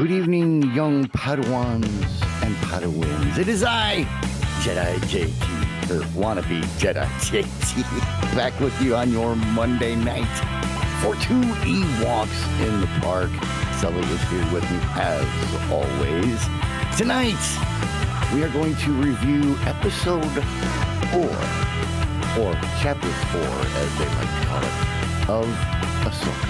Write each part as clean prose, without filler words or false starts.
Good evening, young Padawans and Padawans. It is I, Jedi JT, or wannabe Jedi JT, back with you on your Monday night for two Ewoks in the park. Sully is here with me as always. Tonight, we are going to review episode 4, or chapter 4, as they like to call it, of Ahsoka.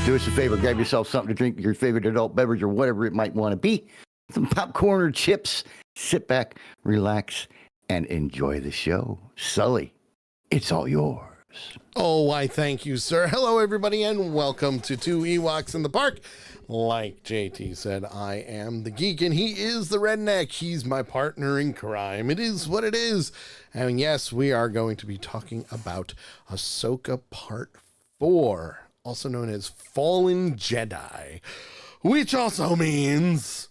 Do us a favor, grab yourself something to drink, your favorite adult beverage or whatever it might want to be. Some popcorn or chips. Sit back, relax, and enjoy the show. Sully, it's all yours. Oh, why, thank you, sir. Hello, everybody, and welcome to Two Ewoks in the Park. Like JT said, I am the geek, and he is the redneck. He's my partner in crime. It is what it is. And yes, we are going to be talking about Ahsoka Part 4. Also known as Fallen Jedi, which also means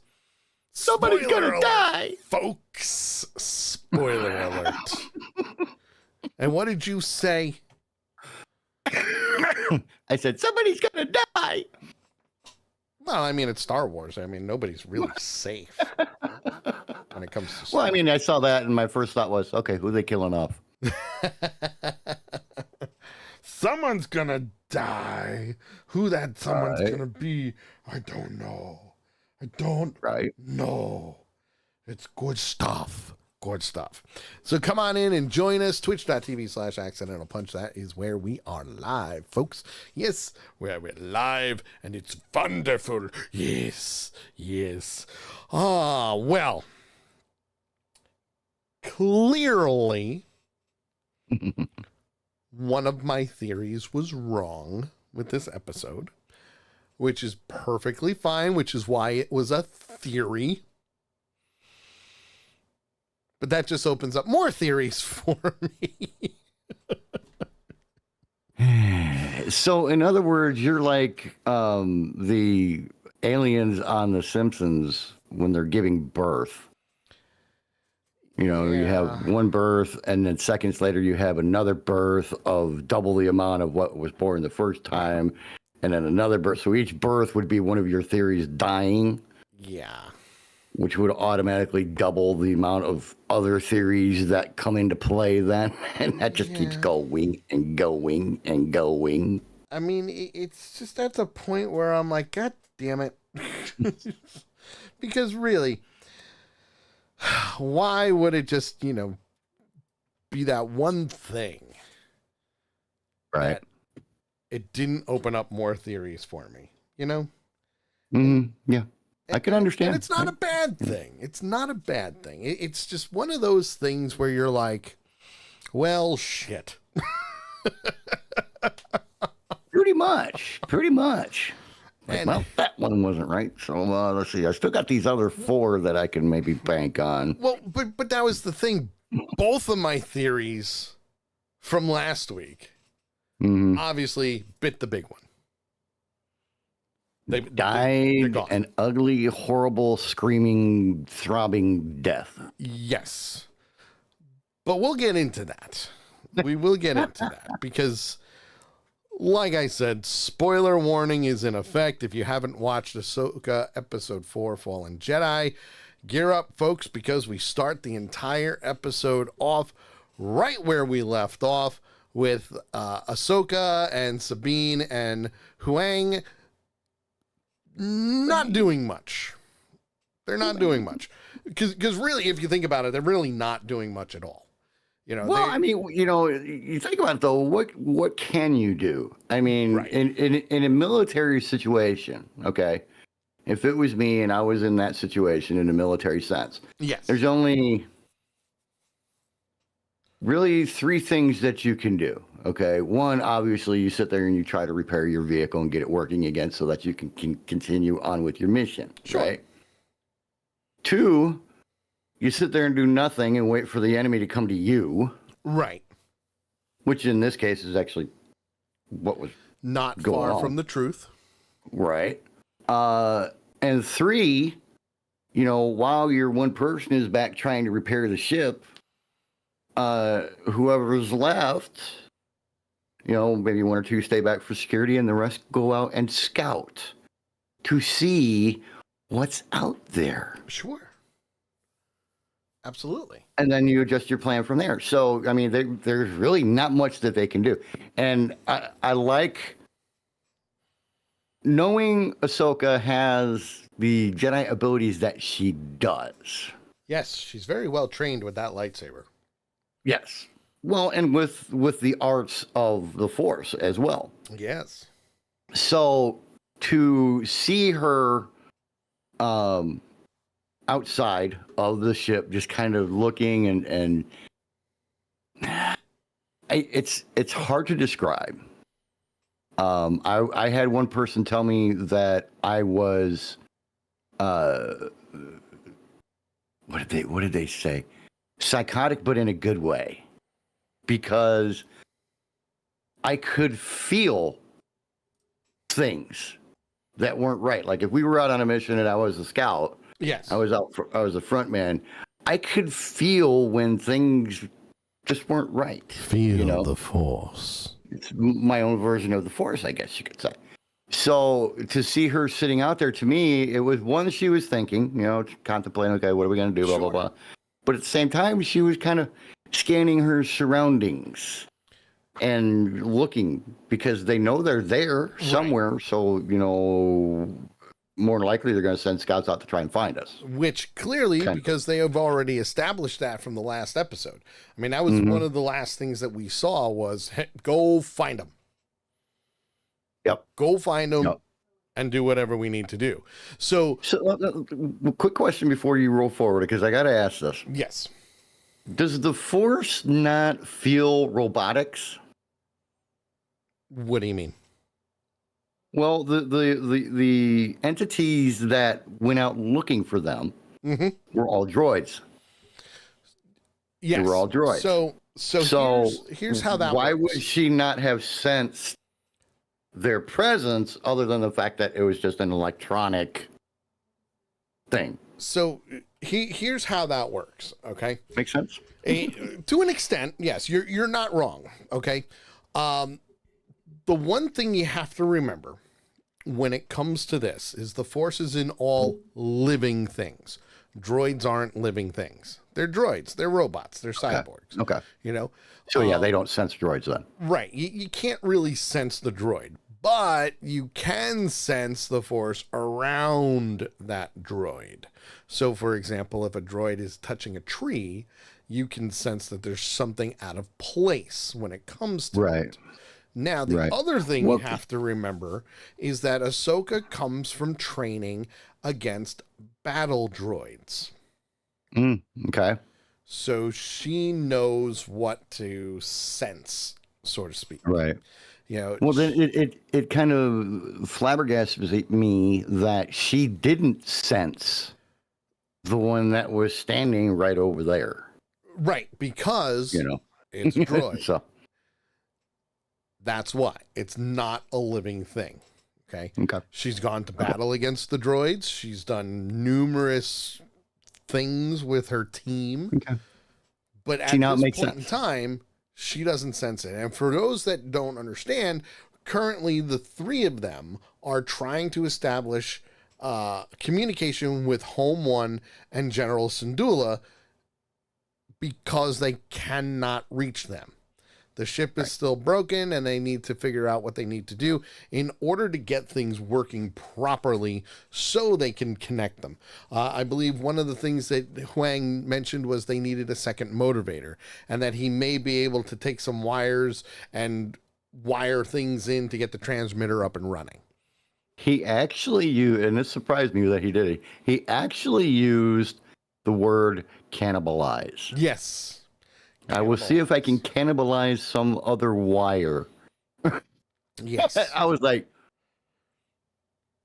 somebody's gonna die, folks. Spoiler alert. And what did you say? I said somebody's gonna die. Well, I mean, it's Star Wars. I mean, nobody's really safe when it comes to. Well, I mean, I saw that, and my first thought was, okay, who are they killing off? Someone's gonna die. Who that someone's gonna be, I don't know. I don't know. It's good stuff. Good stuff. So come on in and join us. Twitch.tv/accidental punch. That is where we are live, folks. Yes, we're live, and it's wonderful. Yes, yes. Ah, well. Clearly, one of my theories was wrong with this episode, which is perfectly fine, which is why it was a theory. But that just opens up more theories for me. So, in other words, you're like the aliens on The Simpsons when they're giving birth. You know, You have one birth, and then seconds later you have another birth of double the amount of what was born the first time, and then another birth. So each birth would be one of your theories dying. Yeah. Which would automatically double the amount of other theories that come into play then. And that just keeps going and going and going. I mean, it's just at the point where I'm like, God damn it. Because really, why would it just, be that one thing? Right. It didn't open up more theories for me, Yeah. I can understand. And it's not a bad thing. It's not a bad thing. It's just one of those things where you're like, well, shit. Pretty much. Like, well, that one wasn't right. So let's see. I still got these other 4 that I can maybe bank on. Well, but that was the thing. Both of my theories from last week obviously bit the big one. They died an ugly, horrible, screaming, throbbing death. Yes. But we'll get into that. We will get into that because, like I said, spoiler warning is in effect. If you haven't watched Ahsoka Episode 4, Fallen Jedi, gear up, folks, because we start the entire episode off right where we left off with Ahsoka and Sabine and Huang not doing much. They're not doing much. Because really, if you think about it, they're really not doing much at all. Well, I mean, you think about it, though, what can you do? I mean, right. in a military situation, okay, if it was me and I was in that situation in a military sense, yes, there's only really 3 things that you can do. Okay. One, obviously, you sit there and you try to repair your vehicle and get it working again so that you can continue on with your mission. Sure. Right. 2, you sit there and do nothing and wait for the enemy to come to you. Right. Which in this case is actually what was not far from the truth. Right. And 3, while your one person is back trying to repair the ship, whoever's left, maybe 1 or 2 stay back for security and the rest go out and scout. to see what's out there. Sure. Absolutely. And then you adjust your plan from there. So, I mean, there's really not much that they can do. And I like knowing Ahsoka has the Jedi abilities that she does. Yes, she's very well trained with that lightsaber. Yes. Well, and with the arts of the Force as well. Yes. So to see her outside of the ship, just kind of looking and it's hard to describe. I had one person tell me that I was what did they say? Psychotic, but in a good way, because I could feel things that weren't right. Like if we were out on a mission and I was a scout, yes, I was a front man, I could feel when things just weren't right. Feel the Force. It's my own version of the Force, I guess you could say. So to see her sitting out there, to me, it was one, she was thinking, contemplating, okay, what are we going to do, blah, blah, blah. But at the same time, she was kind of scanning her surroundings and looking, because they know they're there somewhere. Right. So, more than likely they're going to send scouts out to try and find us. Which clearly, because they have already established that from the last episode. I mean, that was one of the last things that we saw was, hey, go find them. Yep. Go find them and do whatever we need to do. So quick question before you roll forward, because I got to ask this. Yes. Does the Force not feel robotics? What do you mean? Well, the entities that went out looking for them were all droids. Yes. They were all droids. So here's how that why works. Would she not have sensed their presence other than the fact that it was just an electronic thing? So here's how that works, okay? Makes sense? To an extent, yes, you're not wrong, okay? The one thing you have to remember when it comes to this is the Force is in all living things. Droids aren't living things. They're droids. They're robots. They're cyborgs. Okay. So yeah, they don't sense droids then. Right. You can't really sense the droid, but you can sense the Force around that droid. So for example, if a droid is touching a tree, you can sense that there's something out of place when it comes to it. Now, the other thing you have to remember is that Ahsoka comes from training against battle droids. Okay. So she knows what to sense, so to speak. Right. Well, then it kind of flabbergasted me that she didn't sense the one that was standing right over there. Right, because it's a droid. So. That's why. It's not a living thing. Okay. She's gone to battle against the droids. She's done numerous things with her team. Okay. But at this point in time, she doesn't sense it. And for those that don't understand, currently the three of them are trying to establish communication with Home One and General Syndulla because they cannot reach them. The ship is still broken, and they need to figure out what they need to do in order to get things working properly so they can connect them. I believe one of the things that Huang mentioned was they needed a second motivator, and that he may be able to take some wires and wire things in to get the transmitter up and running. He actually used, and it surprised me that he did it, he actually used the word cannibalize. Yes. I will see if I can cannibalize some other wire. Yes. I was like,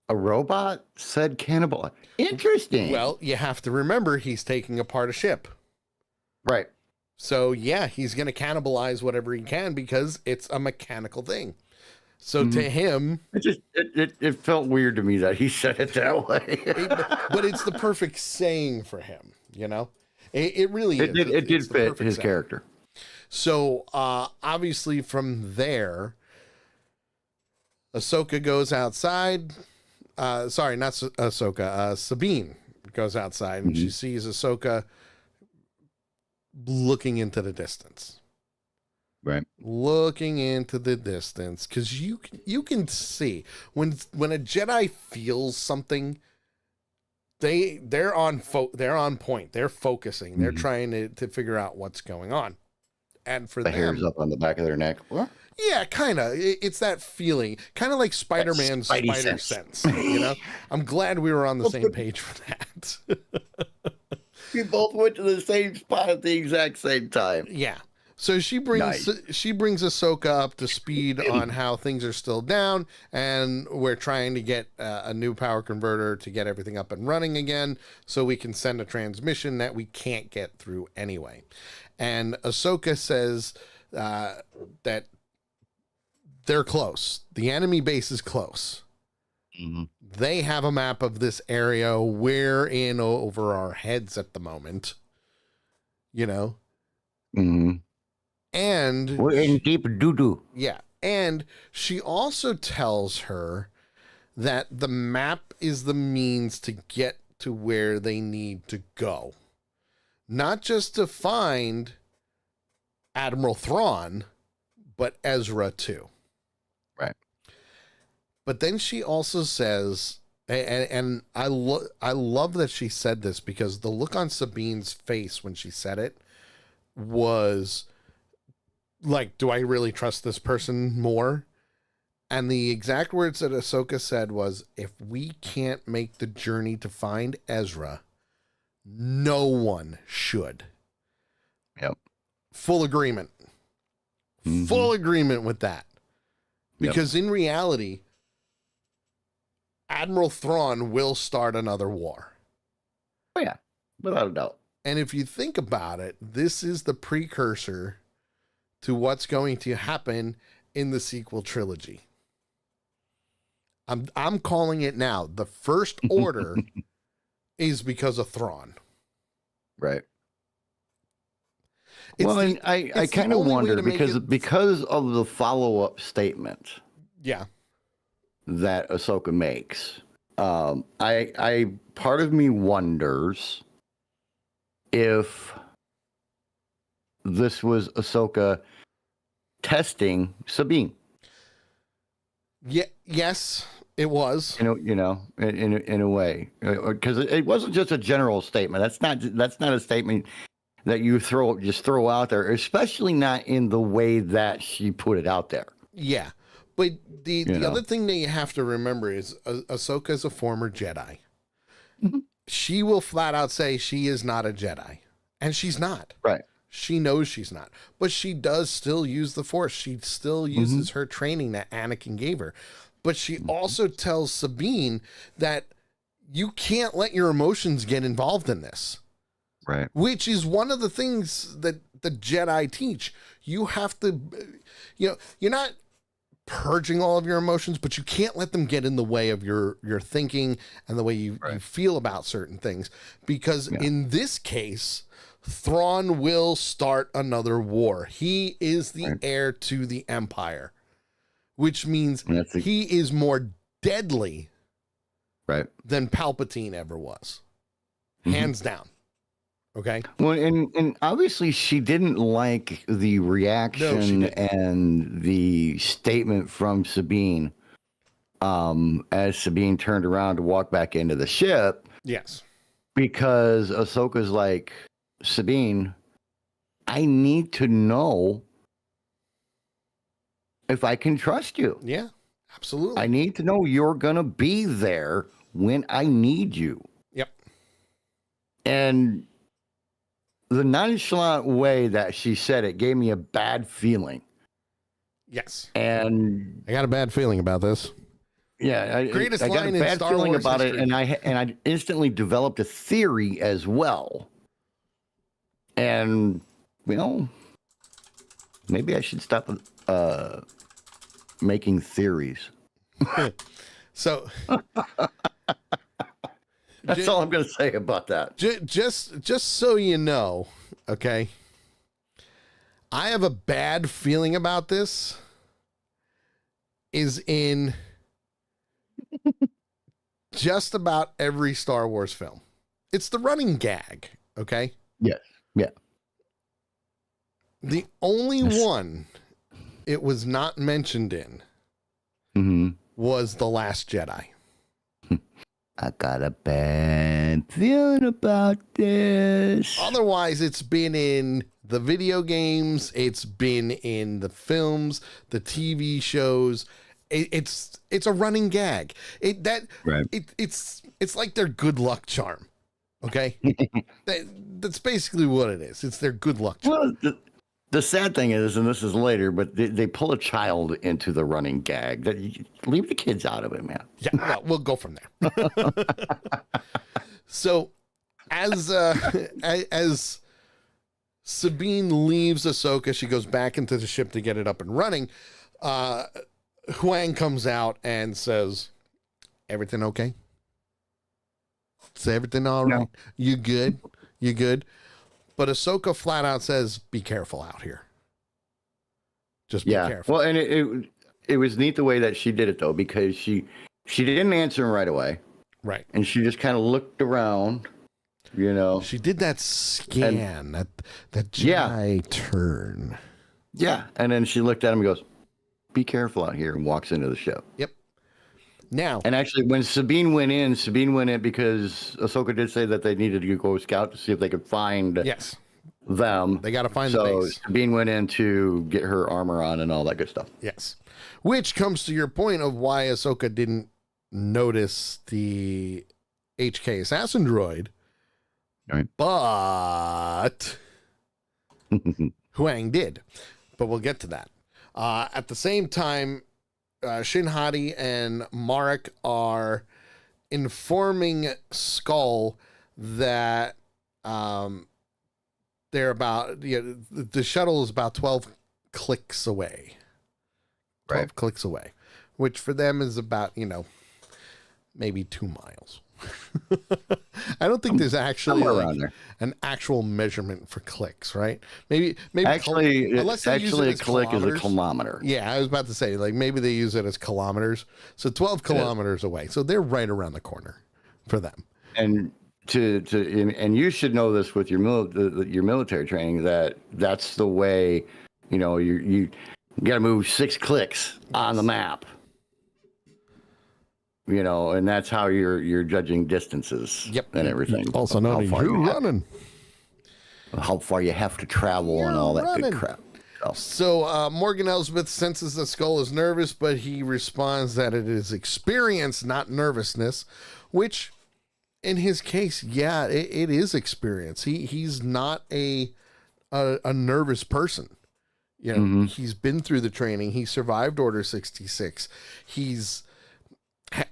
a robot said cannibalize. Interesting. Well, you have to remember he's taking apart a ship. Right. So, yeah, he's going to cannibalize whatever he can because it's a mechanical thing. So to him... It felt weird to me that he said it that way. But it's the perfect saying for him, It really is. It did fit his character. So, obviously from there, Ahsoka goes outside sorry, not Ahsoka. Sabine goes outside and she sees Ahsoka looking into the distance. Right. Looking into the distance, because you can see when a Jedi feels something, they're on point. They're focusing. They're trying to figure out what's going on. And for the them, hairs up on the back of their neck. What? Yeah, kind of. It's that feeling, kind of like Spider-Man's spider sense. You know, I'm glad we were on the same page for that. We both went to the same spot at the exact same time. Yeah. So she brings Ahsoka up to speed on how things are still down, and we're trying to get a new power converter to get everything up and running again, so we can send a transmission that we can't get through anyway. And Ahsoka says that they're close. The enemy base is close. They have a map of this area. We're in over our heads at the moment. You know. And we're in deep doo-doo. Yeah. And she also tells her that the map is the means to get to where they need to go. Not just to find Admiral Thrawn, but Ezra too. Right. But then she also says, and I love that she said this, because the look on Sabine's face when she said it was like, do I really trust this person more? And the exact words that Ahsoka said was, if we can't make the journey to find Ezra, no one should. Yep. Full agreement. Full agreement with that. Because in reality, Admiral Thrawn will start another war. Oh, yeah. Without a doubt. And if you think about it, this is the precursor to what's going to happen in the sequel trilogy. I'm calling it now. The First Order is because of Thrawn. Right. And I kind of wonder because of the follow-up statement. Yeah. That Ahsoka makes. I part of me wonders if this was Ahsoka testing Sabine. Yeah. Yes, it was. In a way, because it wasn't just a general statement. That's not a statement that you just throw out there, especially not in the way that she put it out there. Yeah. But the other thing that you have to remember is Ahsoka is a former Jedi. She will flat out say she is not a Jedi. And she's not. Right. She knows she's not. But she does still use the Force. She still uses her training that Anakin gave her. But she also tells Sabine that you can't let your emotions get involved in this. Right. Which is one of the things that the Jedi teach. You have to, you're not purging all of your emotions, but you can't let them get in the way of your thinking and the way you feel about certain things. Because in this case, Thrawn will start another war. He is the heir to the Empire, which means he is more deadly than Palpatine ever was. Hands down. Okay. Well, and obviously she didn't like the reaction and the statement from Sabine as Sabine turned around to walk back into the ship. Yes. Because Ahsoka's like, Sabine, I need to know if I can trust you. Yeah, absolutely. I need to know you're going to be there when I need you. Yep. And the nonchalant way that she said it gave me a bad feeling. Yes. And I got a bad feeling about this. Yeah, I got a bad feeling about it, and I instantly developed a theory as well. And maybe I should stop making theories. So that's all I'm going to say about that. Just so you know, okay, I have a bad feeling about this. Is in just about every Star Wars film. It's the running gag, okay? Yes. Yeah. The only one it was not mentioned in was The Last Jedi. I got a bad feeling about this. Otherwise, it's been in the video games, it's been in the films, the TV shows. It's a running gag. It's like their good luck charm. Okay, that's basically what it is. It's their good luck charm. Well, the sad thing is, and this is later, but they pull a child into the running gag. That leave the kids out of it, man. Yeah, well, we'll go from there. So, as Sabine leaves Ahsoka, she goes back into the ship to get it up and running. Huang comes out and says, "Everything okay? Is everything all right? No. You good? You good?" But Ahsoka flat out says, "Be careful out here. Just be careful." Well, and it was neat the way that she did it though, because she didn't answer him right away. Right. And she just kind of looked around, you know. She did that scan, that Jedi turn. Yeah. And then she looked at him and goes, "Be careful out here," and walks into the ship. Yep. Now. And actually, when Sabine went in because Ahsoka did say that they needed to go scout to see if they could find them. They got to find the base. Sabine went in to get her armor on and all that good stuff. Yes. Which comes to your point of why Ahsoka didn't notice the HK assassin droid. Right. But Huang did. But we'll get to that. At the same time, Shin Hati and Marek are informing Skull that they're about, the shuttle is about 12 clicks away. 12 clicks away, which for them is about, maybe 2 miles. I don't think there's actually an actual measurement for clicks, right? Maybe actually a click is a kilometer. Yeah, I was about to say, like, maybe they use it as kilometers. So 12 kilometers away. So they're right around the corner for them. And and you should know this with your military training, that's the way, you got to move 6 clicks on the map. And that's how you're judging distances and everything. Also known as running. How far you have to travel and all that good crap. So Morgan Elsbeth senses that Skull is nervous, but he responds that it is experience, not nervousness, which in his case, it is experience. He's not a nervous person. He's been through the training. He survived Order 66.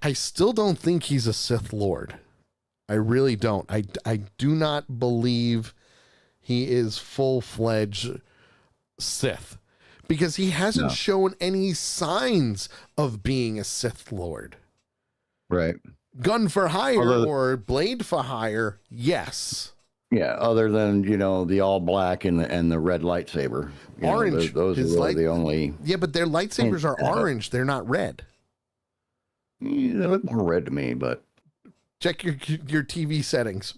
I still don't think he's a Sith Lord. I really don't. I do not believe he is full-fledged Sith, because he hasn't shown any signs of being a Sith Lord. Right. Gun for hire or blade for hire, yes. Yeah, other than, the all black and the red lightsaber. Orange. Those are really the only... Yeah, but their lightsabers are orange. They're not red. They look more red to me, but... Check your TV settings.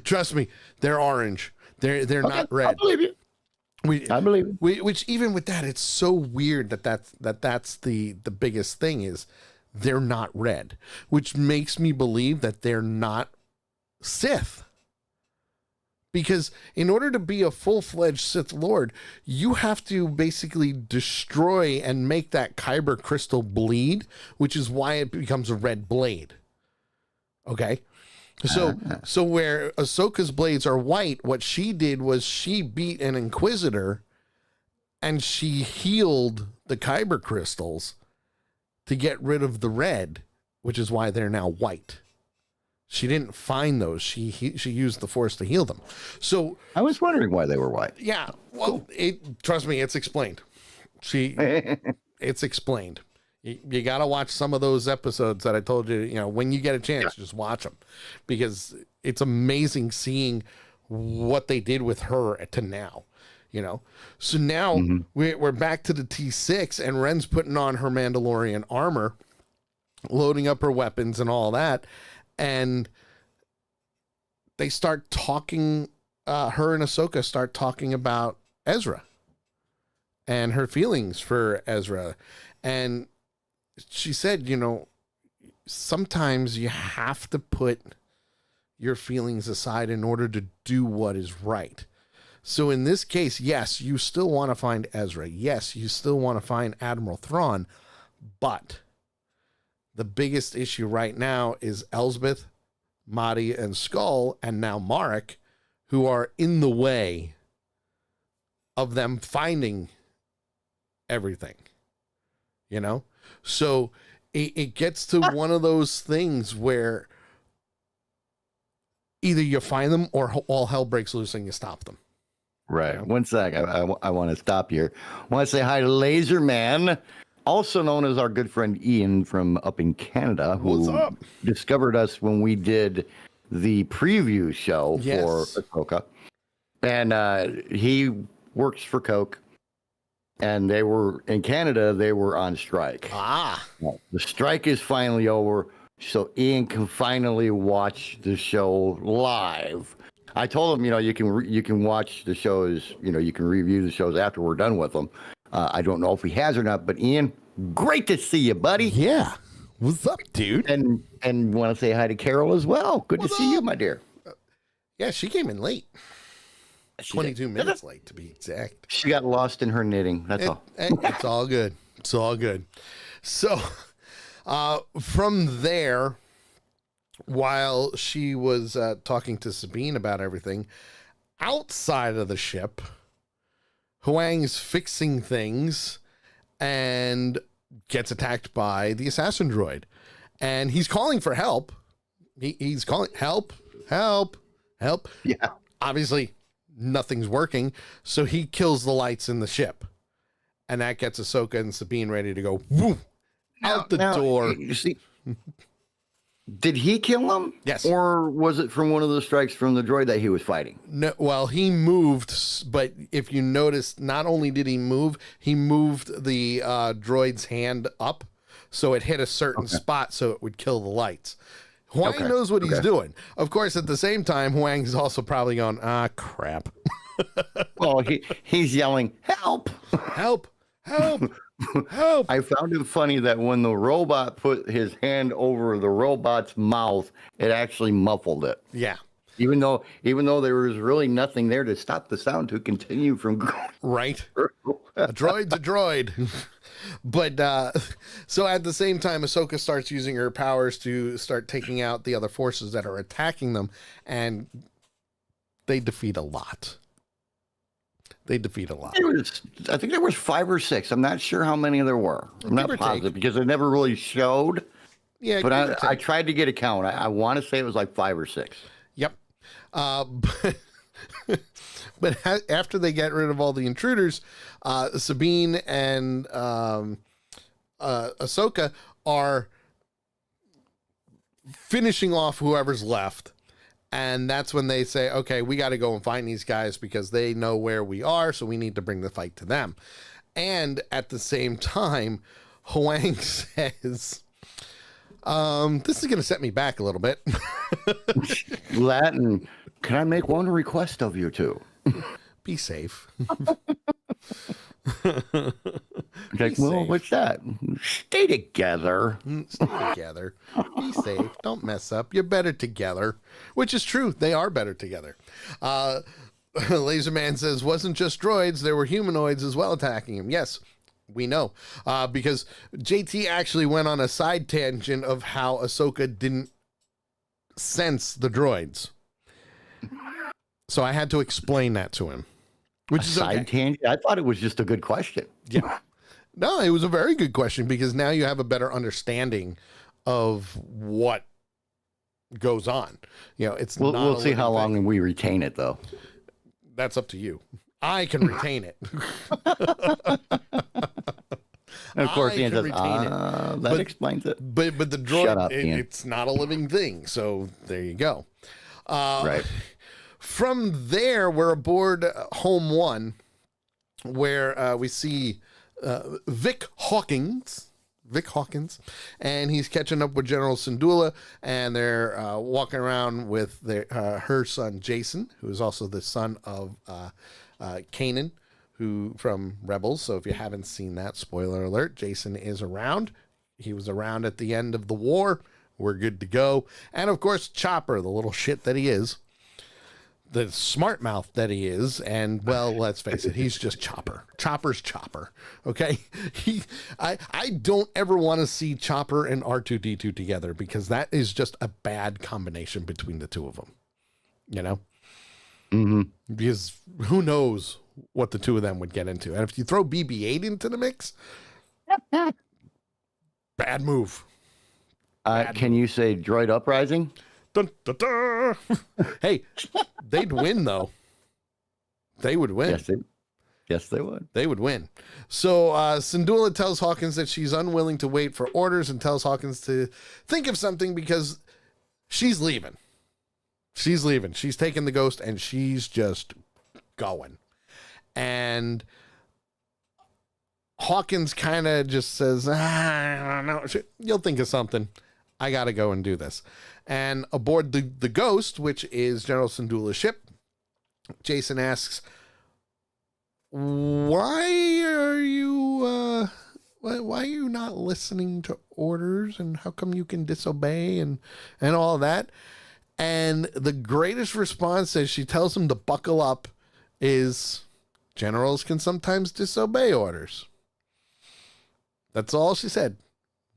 Trust me, they're orange. They're not red. I believe you. I believe it. Which even with that, it's so weird that's the biggest thing is they're not red, which makes me believe that they're not Sith. Because in order to be a full-fledged Sith Lord, you have to basically destroy and make that kyber crystal bleed, which is why it becomes a red blade. Okay? So where Ahsoka's blades are white, what she did was she beat an Inquisitor and she healed the kyber crystals to get rid of the red, which is why they're now white. She didn't find those. She used the Force to heal them. So I was wondering why they were white. Yeah. Well, trust me, it's explained. It's explained. You got to watch some of those episodes that I told you, when you get a chance, just watch them, because it's amazing seeing what they did with her to now, So now we're back to the T6 and Ren's putting on her Mandalorian armor. loading up her weapons and all that. And they start talking, her and Ahsoka start talking about Ezra and her feelings for Ezra. And she said, you know, sometimes you have to put your feelings aside in order to do what is right. So in this case, yes, you still want to find Ezra. Yes, you still want to find Admiral Thrawn, but the biggest issue right now is Elsbeth, Mahdi, and Skull, and now Marek, who are in the way of them finding everything, you know? So it gets to one of those things where either you find them or all hell breaks loose and you stop them. Right. You know? One sec. I want to stop here. I want to say hi to Laser Man, also known as our good friend Ian from up in Canada, who discovered us when we did the preview show for Ahsoka. And he works for Coke. And they were in Canada, they were on strike. Well, the strike is finally over, so Ian can finally watch the show live. I told him, you know, you can watch the shows, you know, you can review the shows after we're done with them. I don't know if he has or not, but Ian, great to see you, buddy. Yeah. What's up, dude? And want to say hi to Carol as well. Good to see you, my dear. Yeah, she came in late. 22 minutes late, to be exact. She got lost in her knitting. That's all. It's all good. It's all good. So, from there, while she was talking to Sabine about everything, outside of the ship, Huang's fixing things and gets attacked by the assassin droid. And he's calling for help. He's calling, help. Yeah. Obviously, nothing's working, so he kills the lights in the ship, and that gets Ahsoka and Sabine ready to go out the door. You see, did he kill them? Yes. Or was it from one of the strikes from the droid that he was fighting? No, well, he moved, but if you notice, not only did he moved the droid's hand up, so it hit a certain spot, so it would kill the lights. Huang knows what he's doing. Of course, at the same time, Huang's also probably going, crap. Well, he's yelling, help, help. I found it funny that when the robot put his hand over the robot's mouth, it actually muffled it. Yeah. Even though there was really nothing there to stop the sound to continue from going. Right. A droid's a droid. But so at the same time, Ahsoka starts using her powers to start taking out the other forces that are attacking them, and they defeat a lot. I think there was 5 or 6. I'm not sure how many there were. I'm not positive because it never really showed. Yeah, but I tried to get a count. I want to say it was like 5 or 6. Yep. But after they get rid of all the intruders, Sabine and Ahsoka are finishing off whoever's left. And that's when they say, okay, we got to go and find these guys because they know where we are, so we need to bring the fight to them. And at the same time, Huang says, this is going to set me back a little bit. Latin, can I make one request of you two? Be safe. Like, well, what's that? Stay together. Stay together. Be safe. Don't mess up. You're better together. Which is true. They are better together. Laserman says, wasn't just droids. There were humanoids as well attacking him. Yes, we know. Because JT actually went on a side tangent of how Ahsoka didn't sense the droids. So I had to explain that to him. Which is side tangent? I thought it was just a good question. Yeah. No, it was a very good question because now you have a better understanding of what goes on. You know, it's we'll see how long we retain it, though. That's up to you. I can retain it. And of course, Ian says, that explains it. But the droid, it's not a living thing. So there you go. Right. From there, we're aboard Home 1, where we see Vic Hawkins, Vic Hawkins, and he's catching up with General Syndulla, and they're walking around with her son Jason, who is also the son of Kanan, who from Rebels. So if you haven't seen that, spoiler alert, Jason is around. He was around at the end of the war. We're good to go. And of course, Chopper, the little shit that he is, the smart mouth that he is, and well, let's face it, he's just Chopper. Chopper's Chopper. Okay, I don't ever want to see Chopper and R2D2 together, because that is just a bad combination between the two of them. You know, because who knows what the two of them would get into, and if you throw BB-8 into the mix, bad move. Can you say Droid Uprising? Dun, dun, dun. Hey, they'd win, though. They would win. Yes, they would. They would win. So Syndulla tells Hawkins that she's unwilling to wait for orders, and tells Hawkins to think of something, because she's leaving. She's leaving. She's taking the ghost, and she's just going. And Hawkins kind of just says, I don't know. You'll think of something. I got to go and do this. And aboard the Ghost, which is General Syndulla's ship, Jason asks, why are you not listening to orders, and how come you can disobey and all of that? And the greatest response, as she tells him to buckle up, is generals can sometimes disobey orders. That's all she said.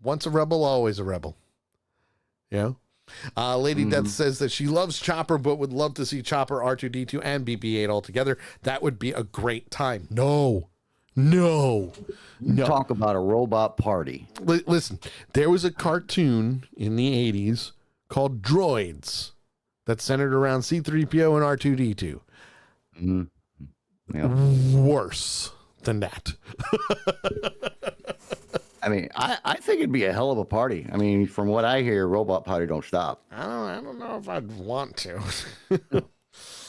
Once a rebel, always a rebel. You know? Lady Death says that she loves Chopper, but would love to see Chopper, R2D2, and BB-8 all together. That would be a great time. No. Talk about a robot party. Listen, there was a cartoon in the 80s called Droids that centered around C-3PO and R2D2. Yeah. Worse than that. I mean, I think it'd be a hell of a party. I mean, from what I hear, robot party don't stop. I don't know if I'd want to.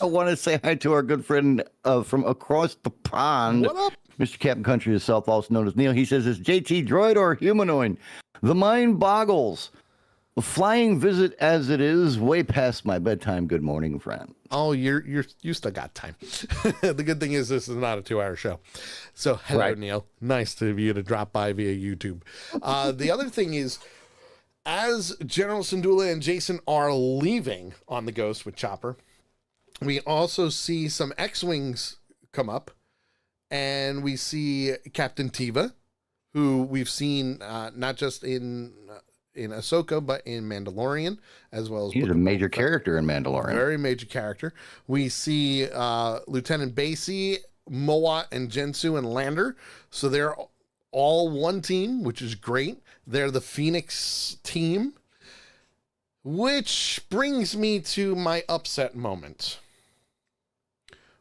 I want to say hi to our good friend from across the pond. What up? Mr. Captain Country himself, also known as Neil. He says, is JT droid or humanoid? The mind boggles. A flying visit as it is, way past my bedtime. Good morning, friend. Oh, you still got time. The good thing is this is not a 2-hour show. So hello, right. Neil. Nice of you to drop by via YouTube. The other thing is, as General Syndulla and Jason are leaving on the Ghost with Chopper, we also see some X-Wings come up, and we see Captain Teva, who we've seen not just in Ahsoka, but in Mandalorian, as well as... He's a major character in Mandalorian. Very major character. We see Lieutenant Basie, Mowat, and Jensu and Lander. So they're all one team, which is great. They're the Phoenix team. Which brings me to my upset moment.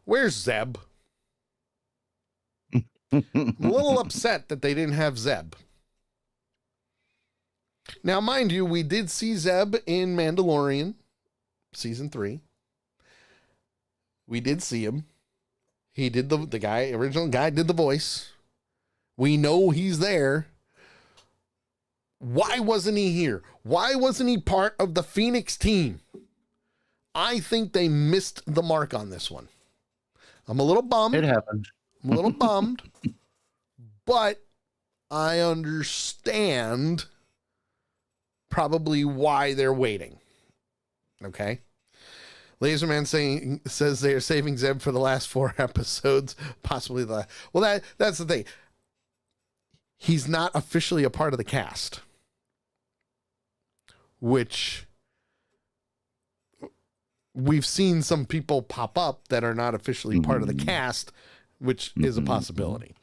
Where's Zeb? I'm a little upset that they didn't have Zeb. Now, mind you, we did see Zeb in Mandalorian, season 3. We did see him. He did the guy, original guy did the voice. We know he's there. Why wasn't he here? Why wasn't he part of the Phoenix team? I think they missed the mark on this one. I'm a little bummed. It happened. I'm a little bummed, but I understand probably why they're waiting. Okay. Laserman says they are saving Zeb for the last 4 episodes, possibly the... Well, that's the thing. He's not officially a part of the cast, which we've seen some people pop up that are not officially part of the cast, which is a possibility.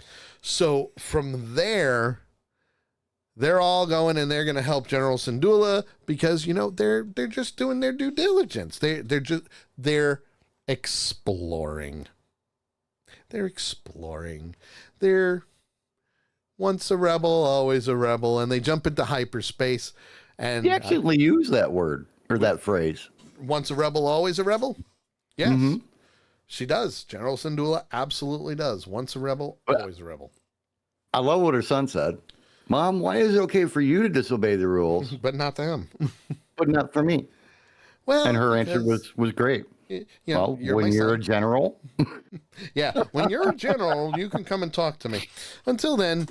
So from there, they're all going and they're going to help General Syndulla because, you know, they're just doing their due diligence. They're exploring. They're exploring. They're once a rebel, always a rebel, and they jump into hyperspace. And you actually use that word or that phrase. Once a rebel, always a rebel? Yes. She does. General Syndulla absolutely does. Once a rebel, always a rebel. I love what her son said. Mom, why is it okay for you to disobey the rules, but not them? but not for me? Well, and her answer was great. Well, when you're a general. Yeah, when you're a general, you can come and talk to me. Until then,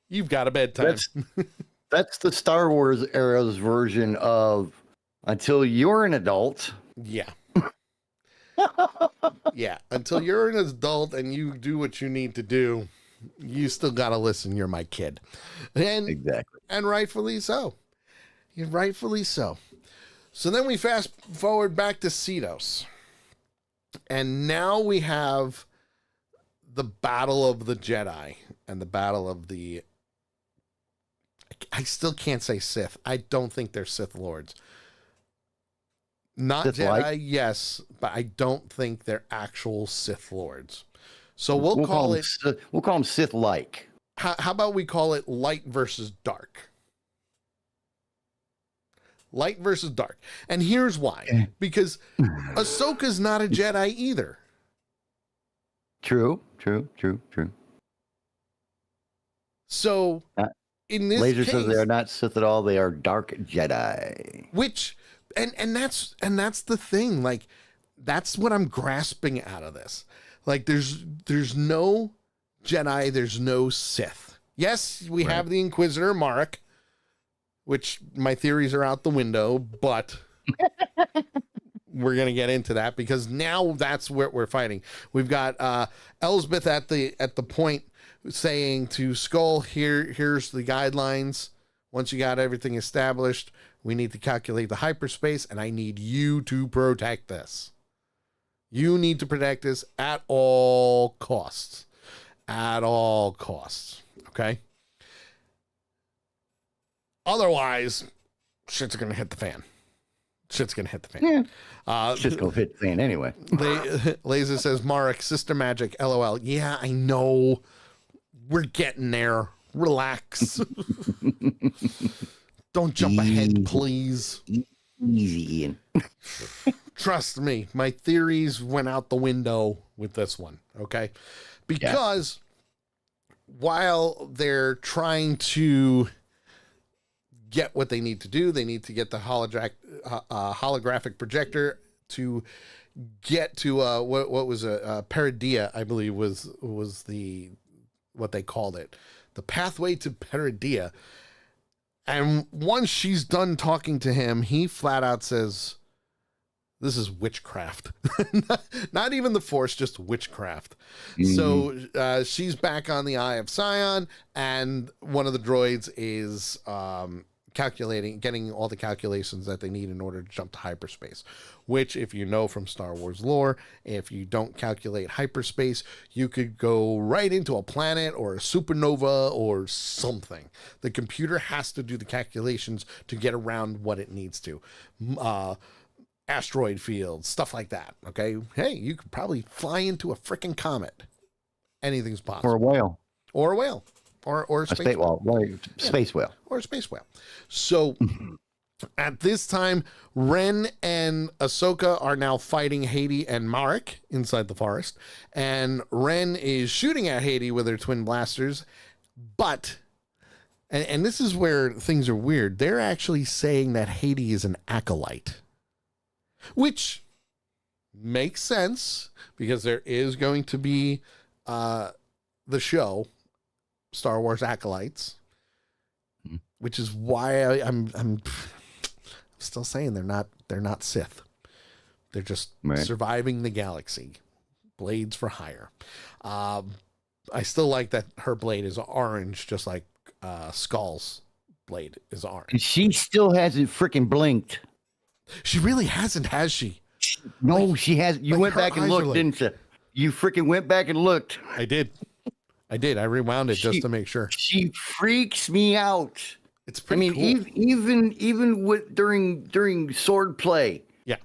you've got a bedtime. That's the Star Wars era's version of until you're an adult. Yeah. Yeah, until you're an adult and you do what you need to do, you still got to listen. You're my kid. And, exactly. And rightfully so. You're rightfully so. So then we fast forward back to Cedos. And now we have the Battle of the Jedi and the Battle of the... I still can't say Sith. I don't think they're Sith Lords. Not Jedi, yes, but I don't think they're actual Sith Lords. So we'll call them Sith-like. How about we call it light versus dark? Light versus dark. And here's why. Because Ahsoka's not a Jedi either. True. So in this Laser case, says they are not Sith at all. They are dark Jedi. Which and that's the thing. Like, that's what I'm grasping out of this. Like, there's no Jedi, there's no Sith. Yes, we have the Inquisitor Marek, which my theories are out the window, but we're going to get into that because now that's what we're fighting. We've got Elsbeth at the point saying to Skull, here's the guidelines. Once you got everything established, we need to calculate the hyperspace, and I need you to protect this. You need to protect this at all costs. At all costs. Okay? Otherwise, shit's going to hit the fan. Shit's going to hit the fan. Yeah. Shit's going to hit the fan anyway. Laser says, Marek, sister magic, LOL. Yeah, I know. We're getting there. Relax. Don't jump ahead, please. Easy, Ian. Trust me, my theories went out the window with this one, okay? Because while they're trying to get what they need to do, they need to get the holographic projector to get to what was a Peridia, I believe was the what they called it, the pathway to Peridia. And once she's done talking to him, he flat out says, this is witchcraft. Not even the Force, just witchcraft. Mm-hmm. So she's back on the Eye of Sion, and one of the droids is getting all the calculations that they need in order to jump to hyperspace. Which, if you know from Star Wars lore, if you don't calculate hyperspace, you could go right into a planet or a supernova or something. The computer has to do the calculations to get around what it needs to. Asteroid fields, stuff like that. Okay. Hey, you could probably fly into a freaking comet. Anything's possible. Or a whale. Or a whale. Or a space whale. Space whale. Or a space whale. So at this time, Ren and Ahsoka are now fighting Haiti and Marek inside the forest. And Ren is shooting at Haiti with her twin blasters. But, and this is where things are weird, they're actually saying that Haiti is an acolyte. Which makes sense because there is going to be the show Star Wars Acolytes, which is why I'm still saying they're not Sith. They're just surviving the galaxy. Blades for hire. I still like that her blade is orange, just like Skull's blade is orange. She still hasn't freaking blinked. She really hasn't, has she? No, like, she hasn't. You went back and looked, didn't you? You freaking went back and looked. I did. I rewound it just to make sure. She freaks me out. It's pretty cool. even with during sword play. Yeah.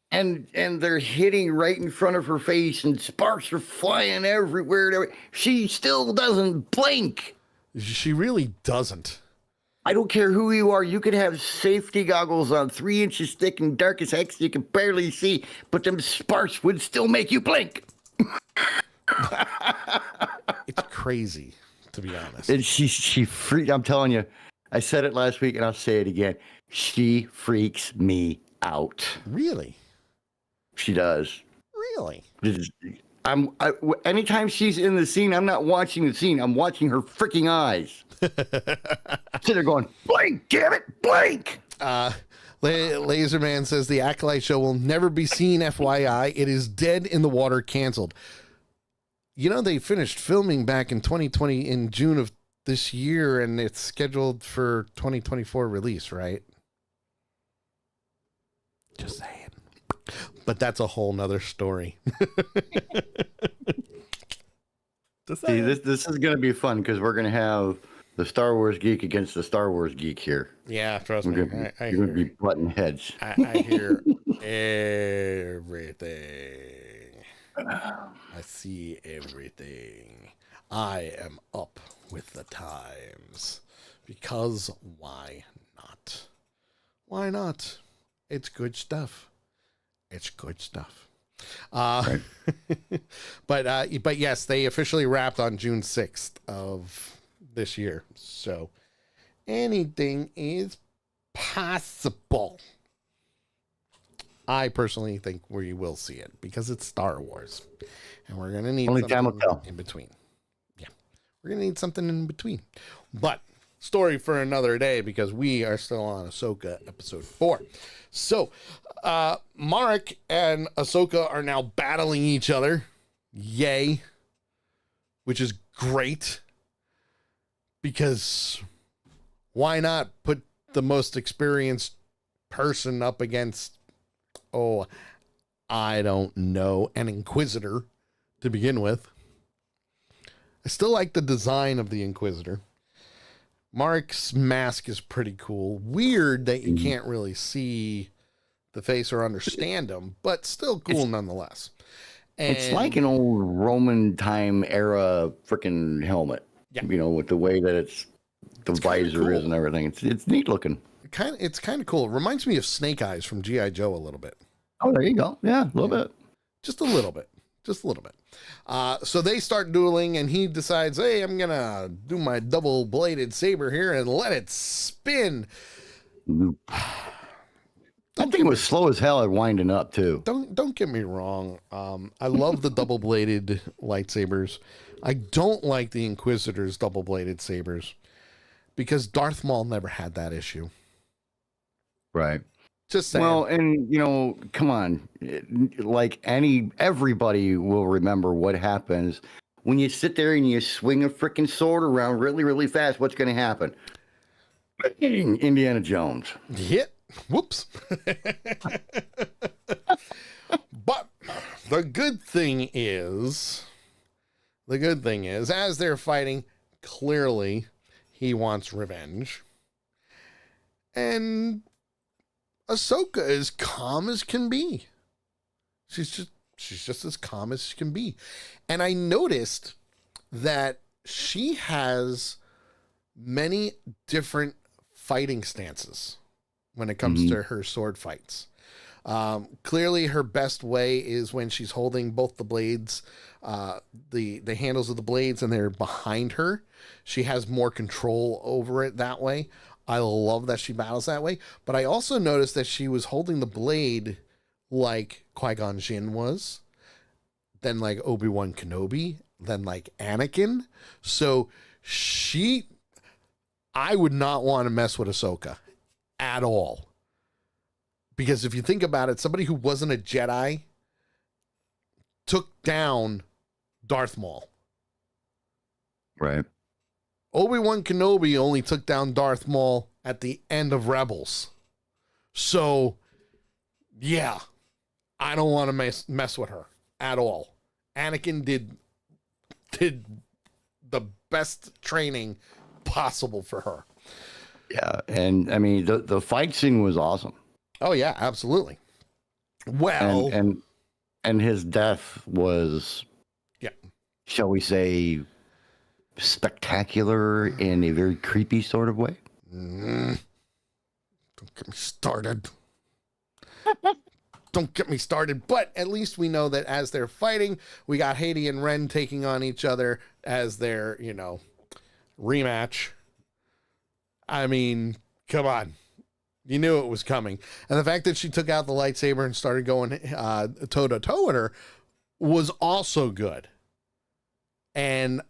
And they're hitting right in front of her face and sparks are flying everywhere. She still doesn't blink. She really doesn't. I don't care who you are. You could have safety goggles on 3 inches thick and dark as heck so you can barely see, but them sparks would still make you blink. It's crazy. to be honest. And she freaked. I'm telling you, I said it last week, and I'll say it again. She freaks me out. Really? She does. Really? Anytime she's in the scene, I'm not watching the scene. I'm watching her freaking eyes. So they're going, blink, damn it, blink. Laserman says the Acolyte show will never be seen, FYI. It is dead in the water, canceled. You know, they finished filming back in 2020 in June of this year, and it's scheduled for 2024 release, right? Just saying. But that's a whole nother story. See, this is going to be fun because we're going to have the Star Wars geek against the Star Wars geek here. Yeah, trust me. You're going to be butting heads. I hear everything. I see everything. I am up with the times. Because why not? Why not? It's good stuff. It's good stuff. Right. But yes, they officially wrapped on June 6th of this year. So anything is possible. I personally think we will see it because it's Star Wars. And we're going to need something in between. Yeah. We're going to need something in between. But story for another day because we are still on Ahsoka episode 4. So, Marek and Ahsoka are now battling each other. Yay. Which is great. Because why not put the most experienced person up against, I don't know, an Inquisitor to begin with. I still like the design of the Inquisitor. Marek's mask is pretty cool. Weird that you can't really see the face or understand him, but still cool nonetheless. And it's like an old Roman time era freaking helmet. Yeah. You know, with the way that it's visor cool. Is and everything. It's neat looking. It's kind of cool. It reminds me of Snake Eyes from G.I. Joe a little bit. Oh, there you go. Yeah, a little bit. Just a little bit. Just a little bit. So they start dueling, and he decides, hey, I'm going to do my double-bladed saber here and let it spin. That thing was slow as hell at winding up, too. Don't get me wrong. I love the double-bladed lightsabers. I don't like the Inquisitor's double-bladed sabers because Darth Maul never had that issue. Right. Just saying. Well, and you know, come on, like everybody will remember what happens when you sit there and you swing a freaking sword around really, really fast. What's going to happen? Indiana Jones. Yeah. Whoops. But the good thing is, as they're fighting, clearly he wants revenge, and Ahsoka is calm as can be. She's just as calm as she can be. And I noticed that she has many different fighting stances when it comes to her sword fights. Clearly her best way is when she's holding both the blades, the handles of the blades, and they're behind her. She has more control over it that way. I love that she battles that way. But I also noticed that she was holding the blade like Qui-Gon Jinn was, then like Obi-Wan Kenobi, then like Anakin. So I would not want to mess with Ahsoka at all. Because if you think about it, somebody who wasn't a Jedi took down Darth Maul. Right. Obi-Wan Kenobi only took down Darth Maul at the end of Rebels. So, yeah, I don't want to mess with her at all. Anakin did the best training possible for her. Yeah, and I mean, the fight scene was awesome. Oh, yeah, absolutely. Well... And his death was, shall we say, spectacular in a very creepy sort of way. Don't get me started. Don't get me started. But at least we know that as they're fighting, we got Haiti and Ren taking on each other as they're, rematch. I mean, come on. You knew it was coming. And the fact that she took out the lightsaber and started going toe-to-toe with her was also good. And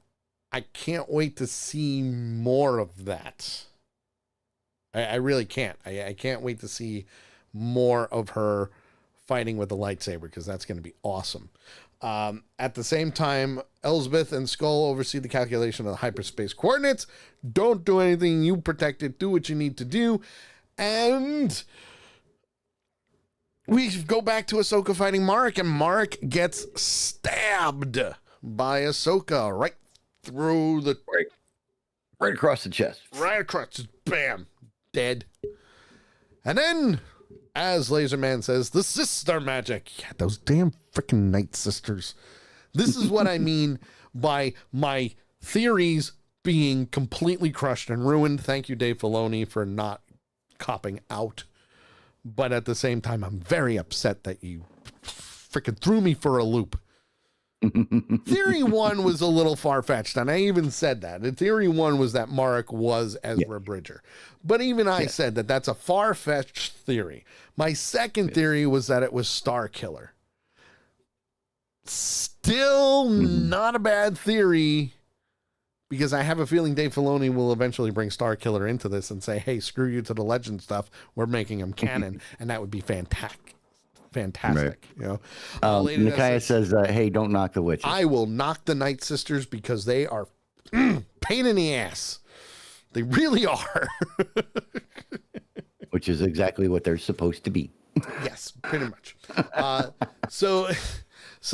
I can't wait to see more of that. I really can't. I can't wait to see more of her fighting with the lightsaber, because that's going to be awesome. At the same time, Elsbeth and Skull oversee the calculation of the hyperspace coordinates. Don't do anything. You protect it. Do what you need to do. And we go back to Ahsoka fighting Marek, and Marek gets stabbed by Ahsoka right through the... Right across the chest. Right across. Just bam. Dead. And then, as Laserman says, the sister magic. Yeah, those damn freaking Night Sisters. This is what I mean by my theories being completely crushed and ruined. Thank you, Dave Filoni, for not copping out. But at the same time, I'm very upset that you freaking threw me for a loop. Theory 1 was a little far-fetched, and I even said that. And theory 1 was that Marek was Ezra Bridger. But even I said that that's a far-fetched theory. My second theory was that it was Starkiller. Still not a bad theory, because I have a feeling Dave Filoni will eventually bring Starkiller into this and say, hey, screw you to the legend stuff. We're making him canon, and that would be fantastic. Right. You know, Nakia says, hey, don't knock the witches. I will knock the Night Sisters because they are pain in the ass. They really are. Which is exactly what they're supposed to be. Yes, pretty much. So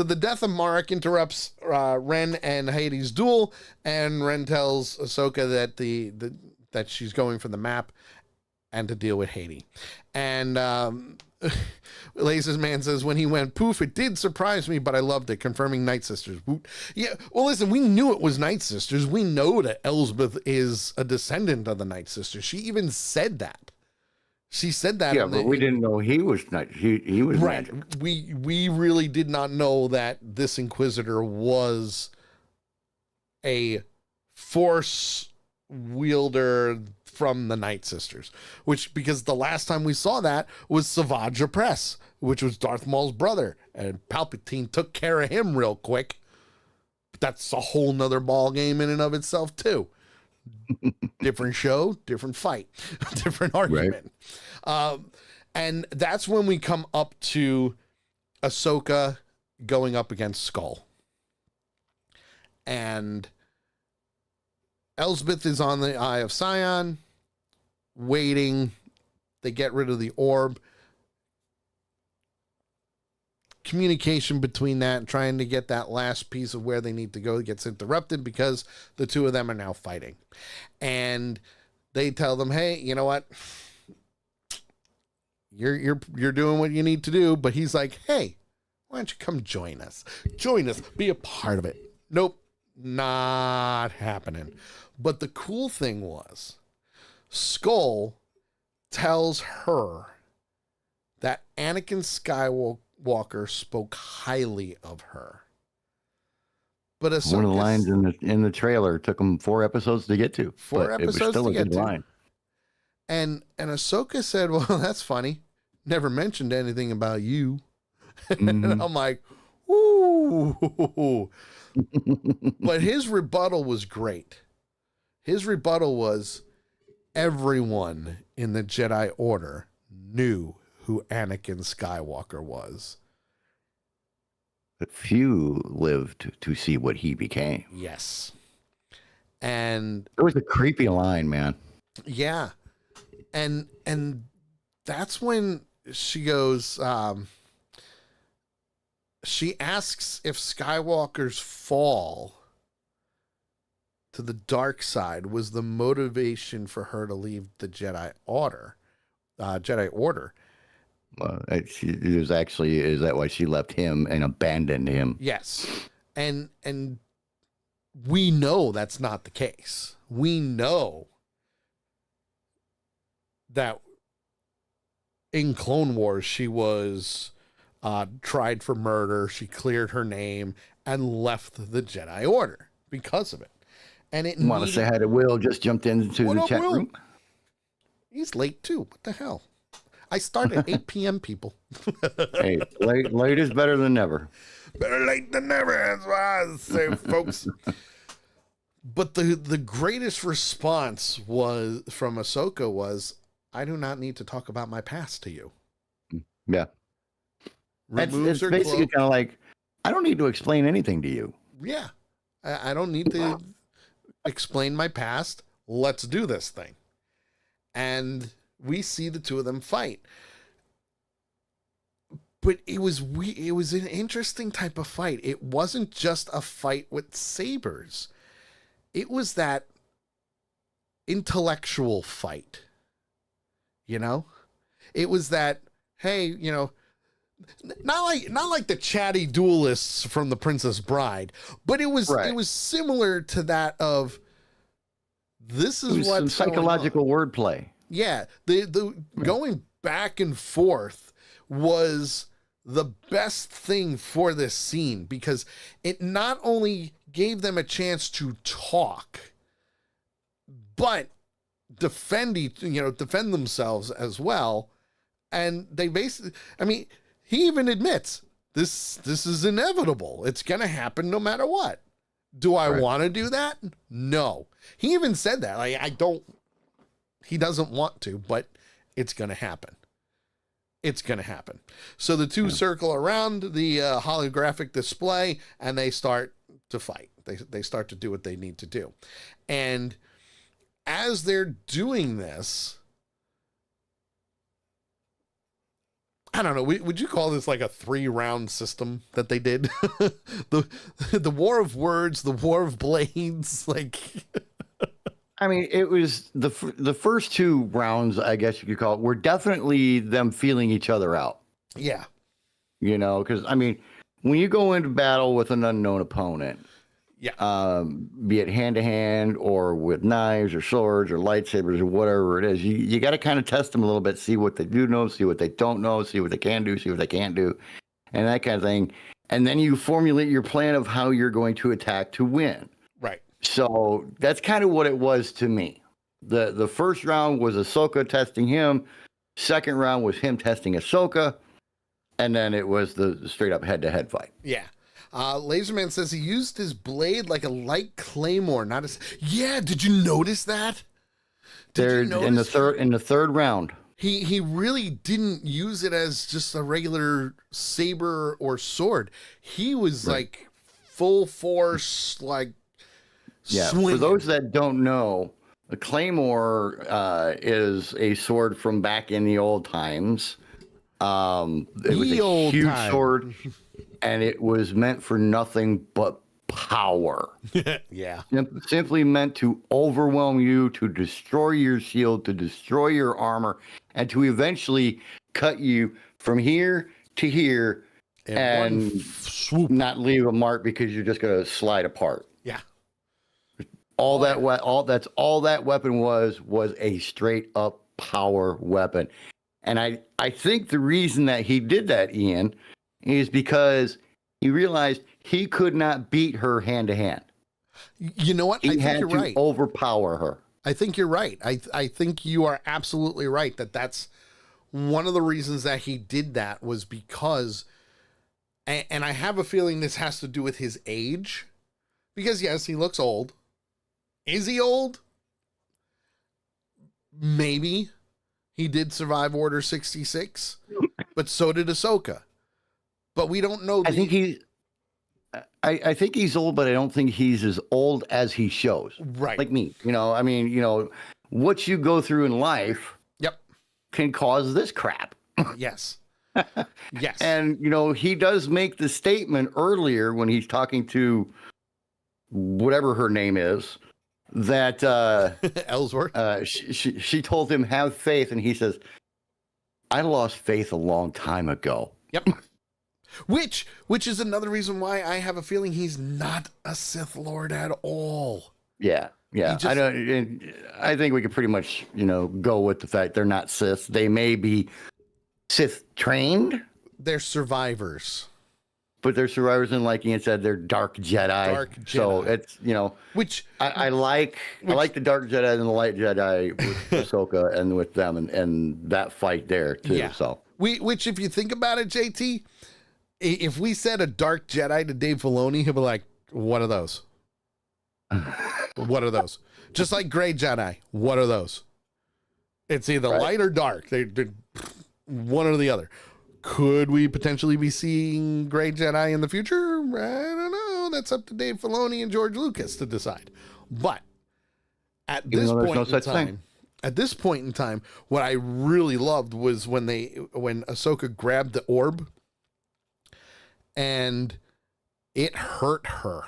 the death of Marek interrupts Ren and Hades' duel, and Ren tells Ahsoka that that she's going for the map and to deal with Hades. And Laserman says, when he went poof, it did surprise me, but I loved it, confirming Night Sisters. Yeah, well, listen, we knew it was Night Sisters. We know that Elsbeth is a descendant of the Night Sisters. She even said that. She said that. Yeah, but we didn't know he was not. He was right. magic. We really did not know that this Inquisitor was a Force wielder from the Night Sisters, because the last time we saw that was Savage Opress, which was Darth Maul's brother, and Palpatine took care of him real quick. But that's a whole nother ball game in and of itself too. Different show, different fight, different argument. Right. And that's when we come up to Ahsoka going up against Skull. And Elsbeth is on the Eye of Sion, waiting. They get rid of the orb. Communication between that and trying to get that last piece of where they need to go gets interrupted because the two of them are now fighting. And they tell them, hey, you know what? You're doing what you need to do. But he's like, hey, why don't you come join us? Join us. Be a part of it. Nope. Not happening. But the cool thing was, Skull tells her that Anakin Skywalker spoke highly of her. But Ahsoka, one of the lines in the trailer took them 4 episodes to get to. Four episodes it was still to a get good to. line. And Ahsoka said, well, that's funny. Never mentioned anything about you. And I'm like, ooh. But his rebuttal was great. His rebuttal was, everyone in the Jedi Order knew who Anakin Skywalker was. But few lived to see what he became. Yes. And it was a creepy line, man. Yeah. And that's when she goes, she asks if Skywalker's fall to the dark side was the motivation for her to leave the Jedi Order. It was actually, is that why she left him and abandoned him? Yes. And we know that's not the case. We know that in Clone Wars, she was tried for murder. She cleared her name and left the Jedi Order because of it. And it want to say hi to Will, just jumped into What the up, chat Will? room. He's late too. What the hell? I start at 8 p.m. people. Hey, late is better than never. Better late than never, that's what I say, folks. But the greatest response was from Ahsoka was, I do not need to talk about my past to you. Yeah. Removes It's basically kind of like, I don't need to explain anything to you. Yeah. I don't need to explain my past. Let's do this thing. And we see the two of them fight. But it was an interesting type of fight. It wasn't just a fight with sabers. It was that intellectual fight. You know? It was that, hey, you know, not like the chatty duelists from The Princess Bride, but it was similar to that of this is what psychological wordplay. Yeah, the going back and forth was the best thing for this scene because it not only gave them a chance to talk, but defend themselves as well. And they basically, I mean, he even admits this is inevitable. It's going to happen no matter what. Do I want to do that? No. He even said that. Like, he doesn't want to, but it's going to happen. It's going to happen. So the two circle around the holographic display and they start to fight. They start to do what they need to do. And as they're doing this, I don't know. Would you call this like a 3-round system that they did? the war of words, the war of blades, like. I mean, it was the first 2 rounds, I guess you could call it, were definitely them feeling each other out. Yeah. You know, because I mean, when you go into battle with an unknown opponent, be it hand to hand or with knives or swords or lightsabers or whatever it is, you got to kind of test them a little bit, see what they do know, see what they don't know, see what they can do, see what they can't do, and that kind of thing. And then you formulate your plan of how you're going to attack to win. Right. So that's kind of what it was to me. The first round was Ahsoka testing him. Second round was him testing Ahsoka. And then it was the straight up head-to-head fight. Yeah. Laserman says he used his blade like a light claymore, not as. Yeah, did you notice that? In the third round. He really didn't use it as just a regular saber or sword. He was like full force, like swinging. For those that don't know, a claymore is a sword from back in the old times. It was a huge sword, and it was meant for nothing but power. Yeah. Simply meant to overwhelm you, to destroy your shield, to destroy your armor, and to eventually cut you from here to here and not leave a mark because you're just going to slide apart. Yeah. All that weapon was a straight up power weapon. And I think the reason that he did that, Ian, is because he realized he could not beat her hand to hand. You know what? I think you're right. Overpower her. I think you're right. I think you are absolutely right that's one of the reasons that he did that was because, and I have a feeling this has to do with his age, because yes, he looks old. Is he old? Maybe. He did survive Order 66, but so did Ahsoka. But we don't know. I think he's old, but I don't think he's as old as he shows. Right. Like me. You know, I mean, you know, what you go through in life can cause this crap. Yes. Yes. And, you know, he does make the statement earlier when he's talking to whatever her name is, that Ellsworth. She told him, have faith, and he says, I lost faith a long time ago. Yep. Which is another reason why I have a feeling he's not a Sith Lord at all. Yeah. I think we could pretty much, you know, go with the fact they're not Sith. They may be Sith trained. They're survivors. but they're survivors and like Ian said, they're dark Jedi. So it's, which I like the dark Jedi and the light Jedi with Ahsoka and with them and that fight there too. Yeah. So which if you think about it, JT, if we said a dark Jedi to Dave Filoni, he'll be like, what are those? What are those? Just like gray Jedi. What are those? It's either light or dark. They're one or the other. Could we potentially be seeing gray Jedi in the future? I don't know. That's up to Dave Filoni and George Lucas to decide. But at this point in time, what I really loved was when Ahsoka grabbed the orb and it hurt her.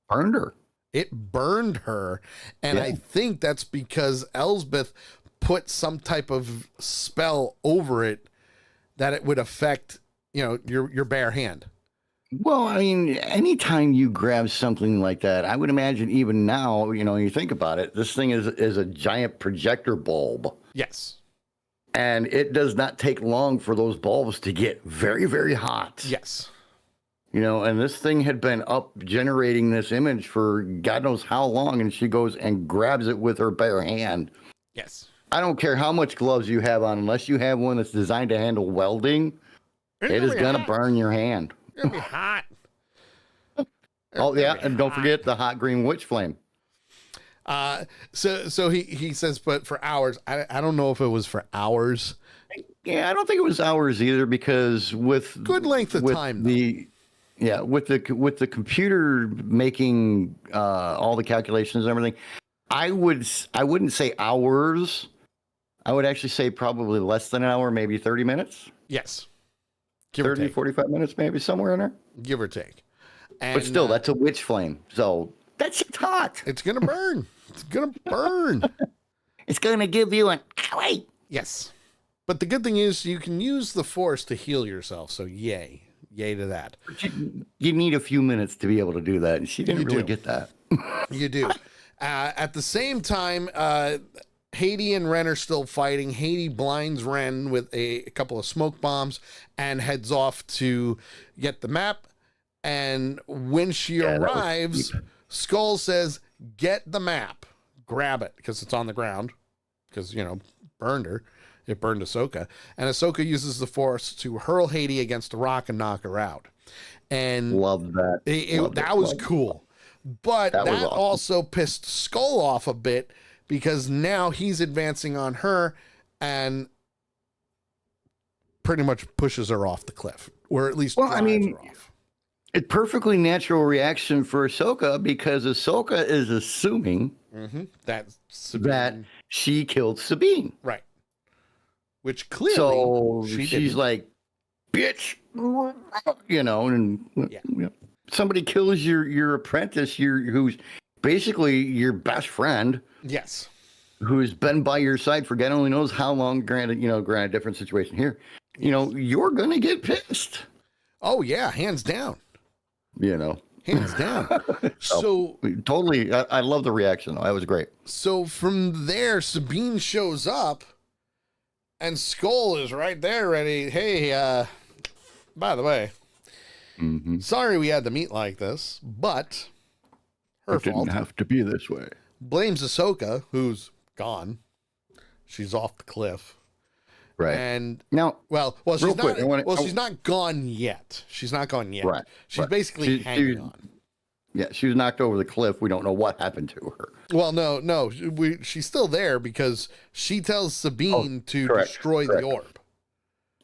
Burned her. It burned her. And I think that's because Elsbeth put some type of spell over it that it would affect, your bare hand. Well, I mean, anytime you grab something like that, I would imagine even now, you think about it, this thing is a giant projector bulb. Yes. And it does not take long for those bulbs to get very, very hot. Yes. And this thing had been up generating this image for God knows how long, and she goes and grabs it with her bare hand. Yes. I don't care how much gloves you have on, unless you have one that's designed to handle welding, it is going to burn your hand. It's going to be hot. Oh, yeah, and don't forget the hot green witch flame. So he says, but for hours, I don't know if it was for hours. Yeah, I don't think it was hours either, because with good length of time, with the computer making all the calculations and everything, I wouldn't say hours. I would actually say probably less than an hour, maybe 30 minutes. Yes. 30, 45 minutes, maybe somewhere in there. Give or take. But still, that's a witch flame. So that shit's hot. It's going to burn. It's going to burn. It's going to give you an owie. Yes. But the good thing is you can use the Force to heal yourself. So yay. Yay to that. You need a few minutes to be able to do that. And she didn't really get that. You do. At the same time, Haiti and Ren are still fighting. Haiti blinds Ren with a couple of smoke bombs and heads off to get the map. And when she arrives, Skull says, get the map. Grab it, because it's on the ground. Because, burned her. It burned Ahsoka. And Ahsoka uses the Force to hurl Haiti against a rock and knock her out. And love that. That was cool. But that awesome. Also pissed Skull off a bit, because now he's advancing on her and pretty much pushes her off the cliff, or at least drives her off. It's perfectly natural reaction for Ahsoka, because Ahsoka is assuming that she killed Sabine. Right. Which clearly she's like, bitch, somebody kills your apprentice, who's basically your best friend. Yes. Who's been by your side for God only knows how long, granted different situation here. You're going to get pissed. Oh, yeah, hands down. Hands down. So totally, I love the reaction. That was great. So from there, Sabine shows up, and Skull is right there ready. Hey, by the way, sorry we had to meet like this, but her fault. It didn't have to be this way. Blames Ahsoka, who's gone. She's off the cliff. Right. And now, she's not gone yet. She's not gone yet. Right. She's basically hanging on. Yeah, she was knocked over the cliff. We don't know what happened to her. Well, no, she's still there, because she tells Sabine to destroy the orb.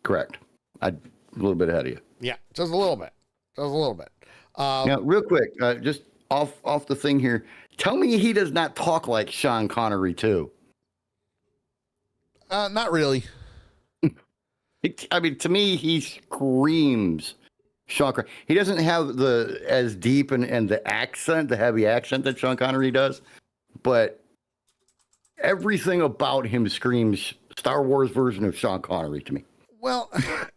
Correct. A little bit ahead of you. Yeah, just a little bit. Now, real quick, just off the thing here. Tell me he does not talk like Sean Connery too. Not really. I mean, to me, he screams Sean Connery. He doesn't have as deep and the heavy accent that Sean Connery does, but everything about him screams Star Wars version of Sean Connery to me. Well,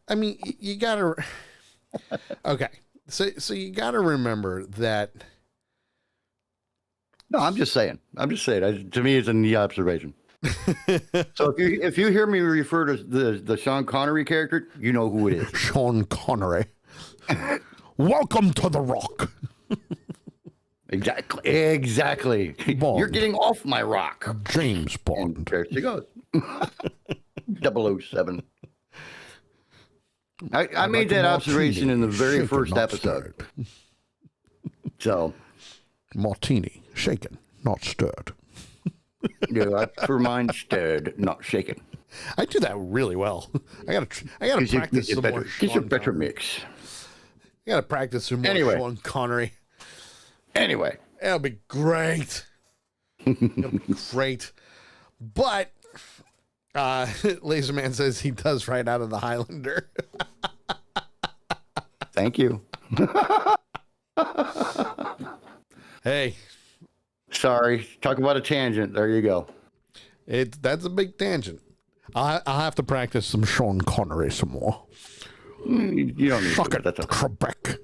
I mean, you gotta. Okay, so you gotta remember that. No, I'm just saying. To me, it's a neat observation. So if you hear me refer to the Sean Connery character, you know who it is. Sean Connery. Welcome to the Rock. Exactly. Bond. You're getting off my rock. James Bond. And there she goes. 007. I made that observation in the very first episode. So, martini, shaken, not stirred. Yeah, I prefer mine stirred, not shaken. I do that really well. I gotta practice some more. Get your better mix. I gotta practice some more Sean Connery. Anyway, it'll be great. It'll be great. But Laserman says he does right out of the Highlander. Thank you. Hey. Sorry. Talk about a tangent. There you go. That's a big tangent. I'll have to practice some Sean Connery some more. You don't need Fuck to. it, That's okay. Trebek.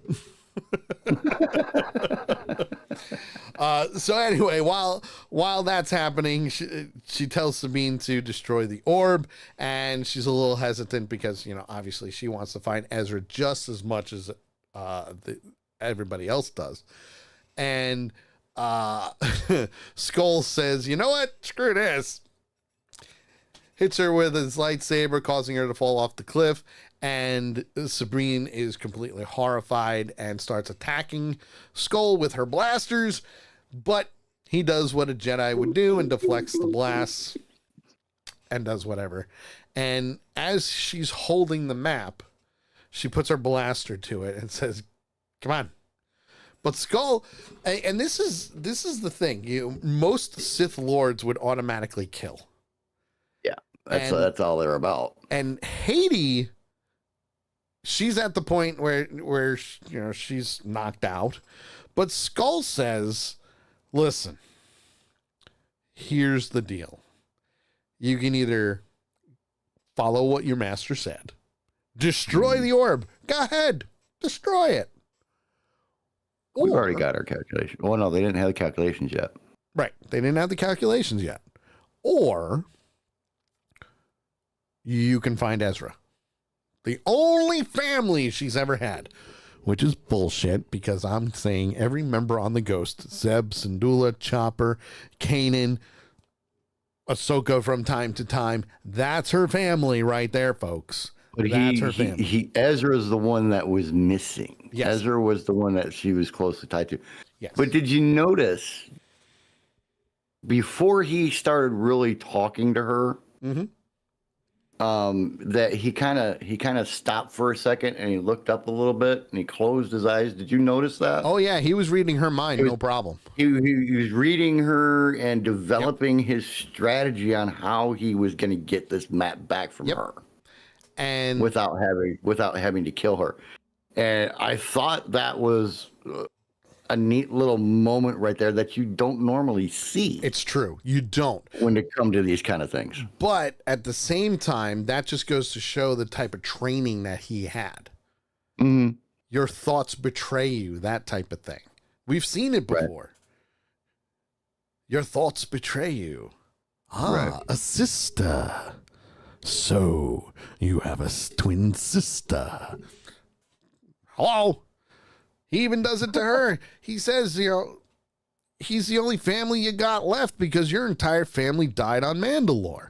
So anyway, while that's happening, she tells Sabine to destroy the orb, and she's a little hesitant because, obviously she wants to find Ezra just as much as everybody else does. And Skull says, "You know what? Screw this." Hits her with his lightsaber, causing her to fall off the cliff. And Sabine is completely horrified and starts attacking Skull with her blasters. But he does what a Jedi would do and deflects the blasts and does whatever. And as she's holding the map, she puts her blaster to it and says, "Come on." But Skull, and this is the thing, most Sith Lords would automatically kill. Yeah, that's all they're about. And Haiti, she's at the point where she's knocked out, but Skull says, "Listen, here's the deal. You can either follow what your master said, destroy the orb. Go ahead, destroy it. We've already got our calculation. Well, no, they didn't have the calculations yet. Right, they didn't have the calculations yet. Or you can find Ezra, the only family she's ever had." Which is bullshit, because I'm saying every member on the Ghost, Zeb, Syndulla, Chopper, Kanan, Ahsoka from time to time, that's her family right there, folks. But that's her family. Ezra's the one that was missing. Yes. Ezra was the one that she was closely tied to. Yes. But did you notice, before he started really talking to her, that he kind of stopped for a second and he looked up a little bit and he closed his eyes? Did you notice that? Oh yeah, he was reading her mind, no problem. He was reading her and developing his strategy on how he was going to get this map back from her, and without having to kill her. And I thought that was a neat little moment right there that you don't normally see. It's true. You don't. When it comes to these kind of things. But at the same time, that just goes to show the type of training that he had. Mm-hmm. Your thoughts betray you, that type of thing. We've seen it before. Right. Your thoughts betray you. A sister. So you have a twin sister. Hello? He even does it to her. He says, he's the only family you got left because your entire family died on Mandalore.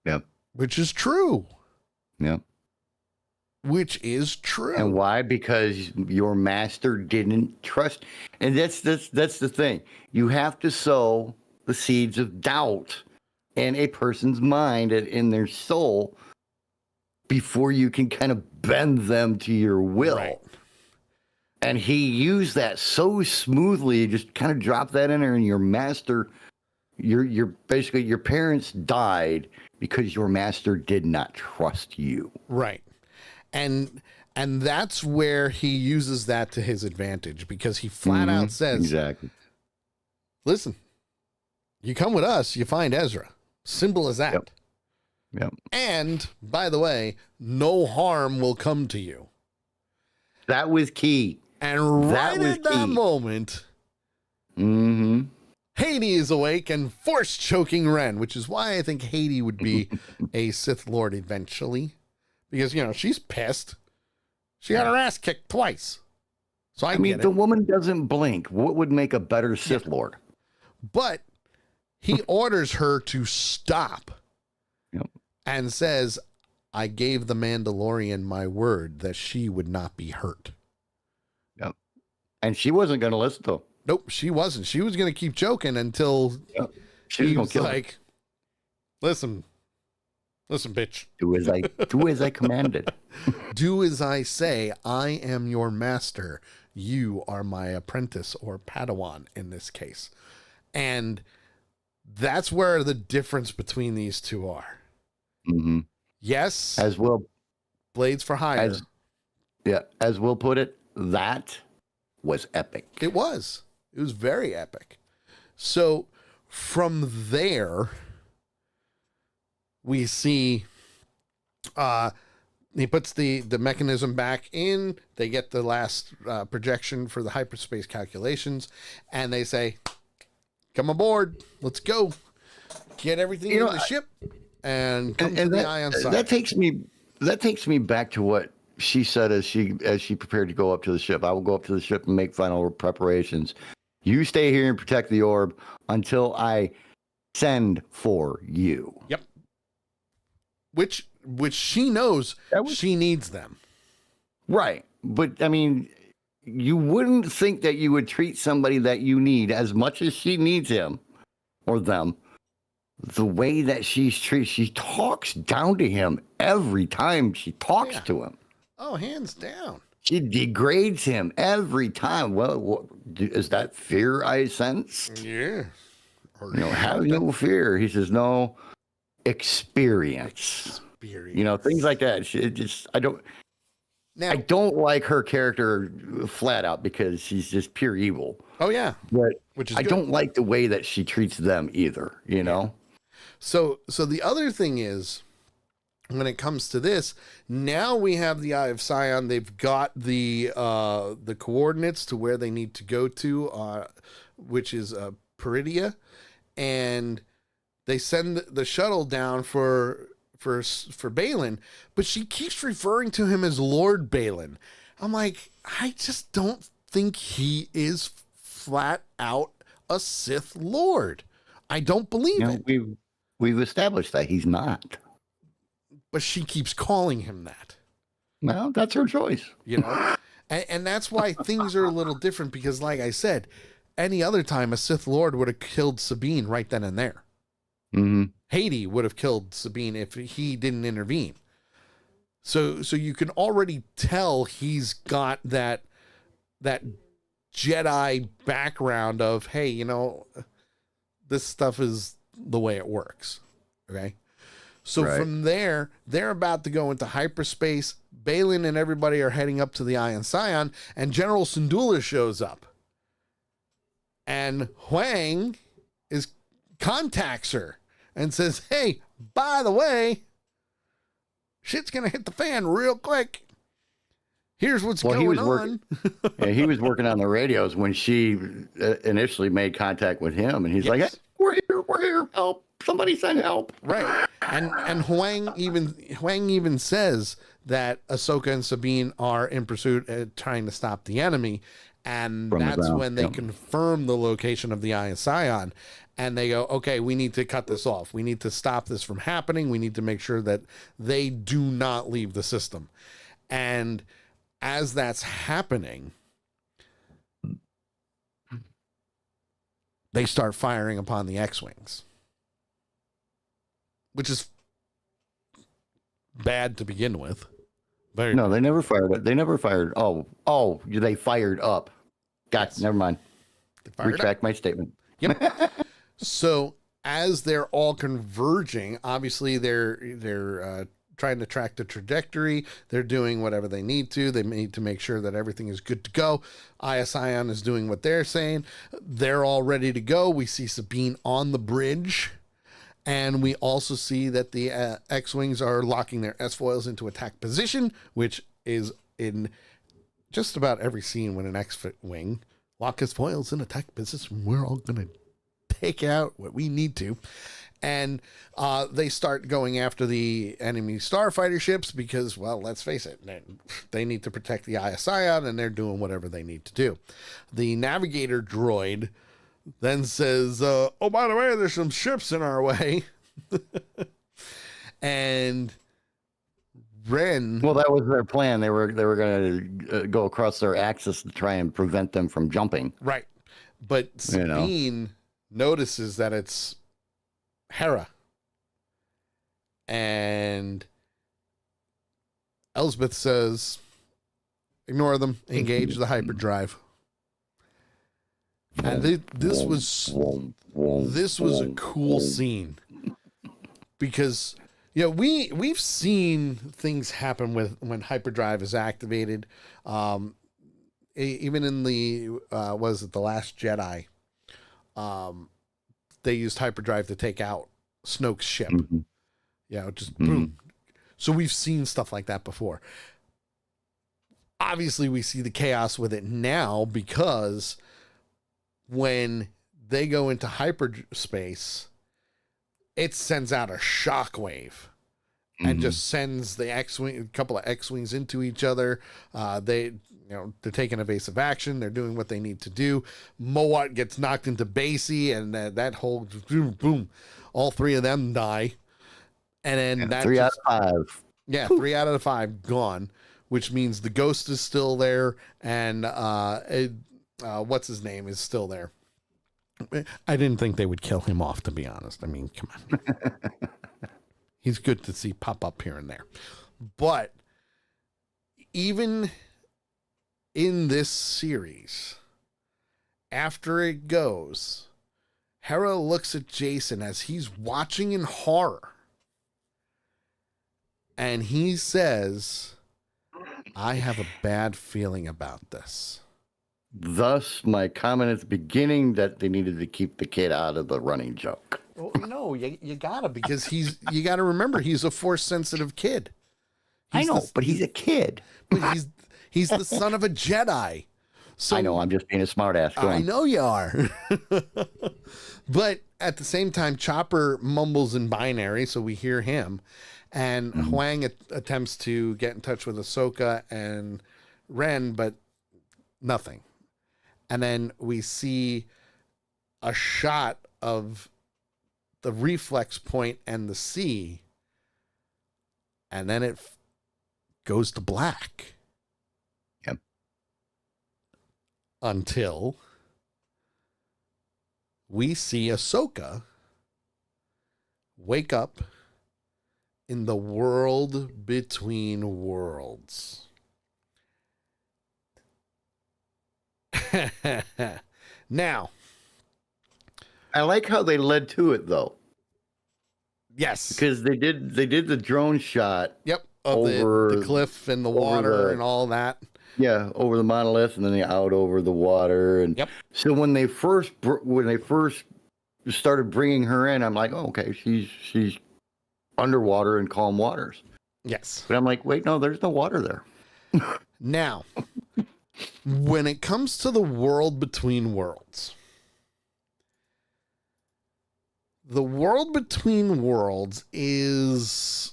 Yep. Which is true. Yep. Which is true. And why? Because your master didn't trust. And that's the thing. You have to sow the seeds of doubt in a person's mind and in their soul before you can kind of bend them to your will. Right. And he used that so smoothly, just kind of dropped that in there, and your master, your basically your parents died because your master did not trust you. Right. And that's where he uses that to his advantage, because he flat out says, exactly, listen, you come with us, you find Ezra. Simple as that. Yep. Yep. And, by the way, no harm will come to you. That was key. And right at that moment, Haiti is awake and force choking Ren, which is why I think Haiti would be a Sith Lord eventually. Because, she's pissed. She got her ass kicked twice. So I mean, the woman doesn't blink. What would make a better Sith Lord? But he orders her to stop and says, I gave the Mandalorian my word that she would not be hurt. Yep. And she wasn't going to listen to him. Nope, she wasn't. She was going to keep joking until he was like, listen, bitch. Do as I commanded. Do as I say. I am your master. You are my apprentice or Padawan in this case. And that's where the difference between these two are. Mm-hmm. Yes. As Will. Blades for hire. As Will put it, that was epic. It was. It was very epic. So from there, we see he puts the mechanism back in. They get the last projection for the hyperspace calculations, and they say, come aboard. Let's go. Get everything in the ship and come to the ion side. That takes me back to what she said as she prepared to go up to the ship. I will go up to the ship and make final preparations. You stay here and protect the orb until I send for you. Yep. Which she knows she needs them. Right. But I mean, you wouldn't think that you would treat somebody that you need as much as she needs him or them. The way that she's treated, she talks down to him every time she talks to him. Oh, hands down. She degrades him every time. Well, is that fear I sense? Yeah. Have no fear. He says, no, experience. Things like that. I don't like her character flat out because she's just pure evil. Oh, yeah. But I don't like the way that she treats them either, know? So the other thing is, when it comes to this, now we have the Eye of Sion. They've got the coordinates to where they need to go to, which is Peridia, and they send the shuttle down for Balin, but she keeps referring to him as Lord Balin. I'm like, I just don't think he is flat out a Sith Lord. I don't believe it. We've established that he's not. But she keeps calling him that. Well, that's her choice. And that's why things are a little different, because like I said, any other time a Sith Lord would have killed Sabine right then and there. Mm-hmm. Haiti would have killed Sabine if he didn't intervene. So you can already tell he's got that Jedi background of, hey, this stuff is the way it works. Okay. So from there, they're about to go into hyperspace. Balin and everybody are heading up to the Ion Scion, and General Syndulla shows up. And Huang contacts her and says, hey, by the way, shit's going to hit the fan real quick. Here's what's going on. He was working on the radios when she initially made contact with him, and he's like, hey, we're here, help. Somebody send help. Right. And Huang even says that Ahsoka and Sabine are in pursuit trying to stop the enemy. And that's when they confirm the location of the Eye of Sion. And they go, okay, we need to cut this off. We need to stop this from happening. We need to make sure that they do not leave the system. And as that's happening, they start firing upon the X-Wings, which is bad to begin with. They never fired it. They never fired. Oh, they fired up. Gotcha. Yes. Never mind. Retract my statement. Yep. So as they're all converging, obviously they're trying to track the trajectory. They're doing whatever they need to. They need to make sure that everything is good to go. Eye of Sion is doing what they're saying. They're all ready to go. We see Sabine on the bridge. And we also see that the X-Wings are locking their S-foils into attack position, which is in just about every scene when an X-Wing lock his foils in attack position. We're all going to take out what we need to. And they start going after the enemy starfighter ships because, well, let's face it, they need to protect the Eye of Sion, and they're doing whatever they need to do. The navigator droid then says, oh, by the way, there's some ships in our way. And Ren... Well, that was their plan. They were going to go across their axis to try and prevent them from jumping. Right. But Sabine notices that it's Hera. And Elsbeth says, ignore them, engage the hyperdrive. And this was a cool scene because, you know, we've seen things happen when hyperdrive is activated. Even in the was it The Last Jedi? They used hyperdrive to take out Snoke's ship. Mm-hmm. You know, just boom. So we've seen stuff like that before. Obviously, we see the chaos with it now because when they go into hyperspace, it sends out a shockwave and just sends the X-wing, a couple of X-wings into each other. They're taking evasive action. They're doing what they need to do. Mowat gets knocked into basey, and that whole boom, all three of them die. And then 3 out of 5. Yeah, 3 out of the 5 gone, which means the ghost is still there, and what's his name is still there. I didn't think they would kill him off, to be honest. I mean, come on. He's good to see pop up here and there. But even in this series, after it goes, Hera looks at Jason as he's watching in horror. And he says, I have a bad feeling about this. Thus, my comment at the beginning that they needed to keep the kid out of the running joke. Well, no, you gotta, because you gotta remember he's a force sensitive kid. But he's a kid. But he's the son of a Jedi. So I know, I'm just being a smart ass. I know you are. But at the same time, Chopper mumbles in binary, so we hear him. And Huang attempts to get in touch with Ahsoka and Ren, but nothing. And then we see a shot of the reflex point and the sea, and then it goes to black. Yep. Until we see Ahsoka wake up in the world between worlds. Now, I like how they led to it, though. Yes, because they did the drone shot. Yep, of the cliff and the water and all that. Yeah, over the monolith and then out over the water. And so when they first started bringing her in, I'm like, oh, okay, she's underwater in calm waters. Yes, but I'm like, wait, no, there's no water there. Now, when it comes to the world between worlds, the world between worlds is,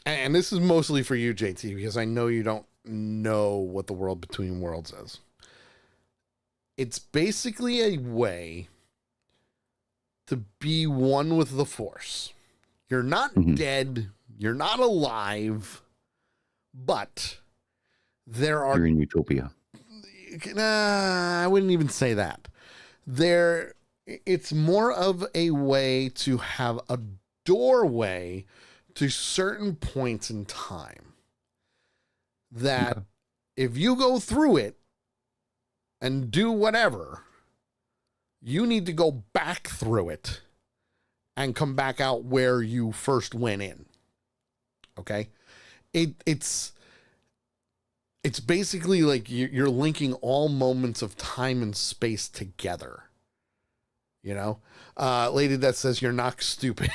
and this is mostly for you, JT, because I know you don't know what the world between worlds is. It's basically a way to be one with the Force. You're not dead, you're not alive, but there are... You're in utopia. I wouldn't even say that. It's more of a way to have a doorway to certain points in time that if you go through it and do whatever, you need to go back through it and come back out where you first went in. Okay? It's basically like you're linking all moments of time and space together. You know, lady that says you're not stupid.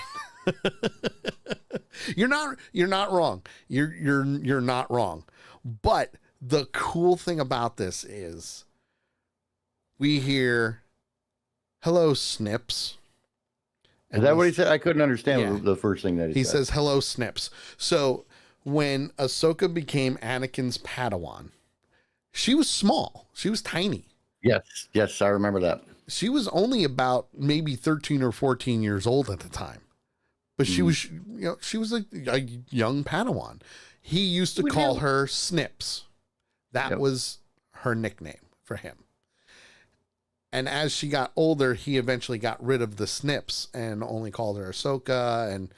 You're not wrong. You're not wrong. But the cool thing about this is we hear hello, Snips. Is that what he said? I couldn't understand the first thing that he said. He says, hello, Snips. So when Ahsoka became Anakin's Padawan, she was small. She was tiny. Yes, I remember that. She was only about maybe 13 or 14 years old at the time. But she was, she was a young Padawan. He used to call her Snips. That was her nickname for him. And as she got older, he eventually got rid of the Snips and only called her Ahsoka and,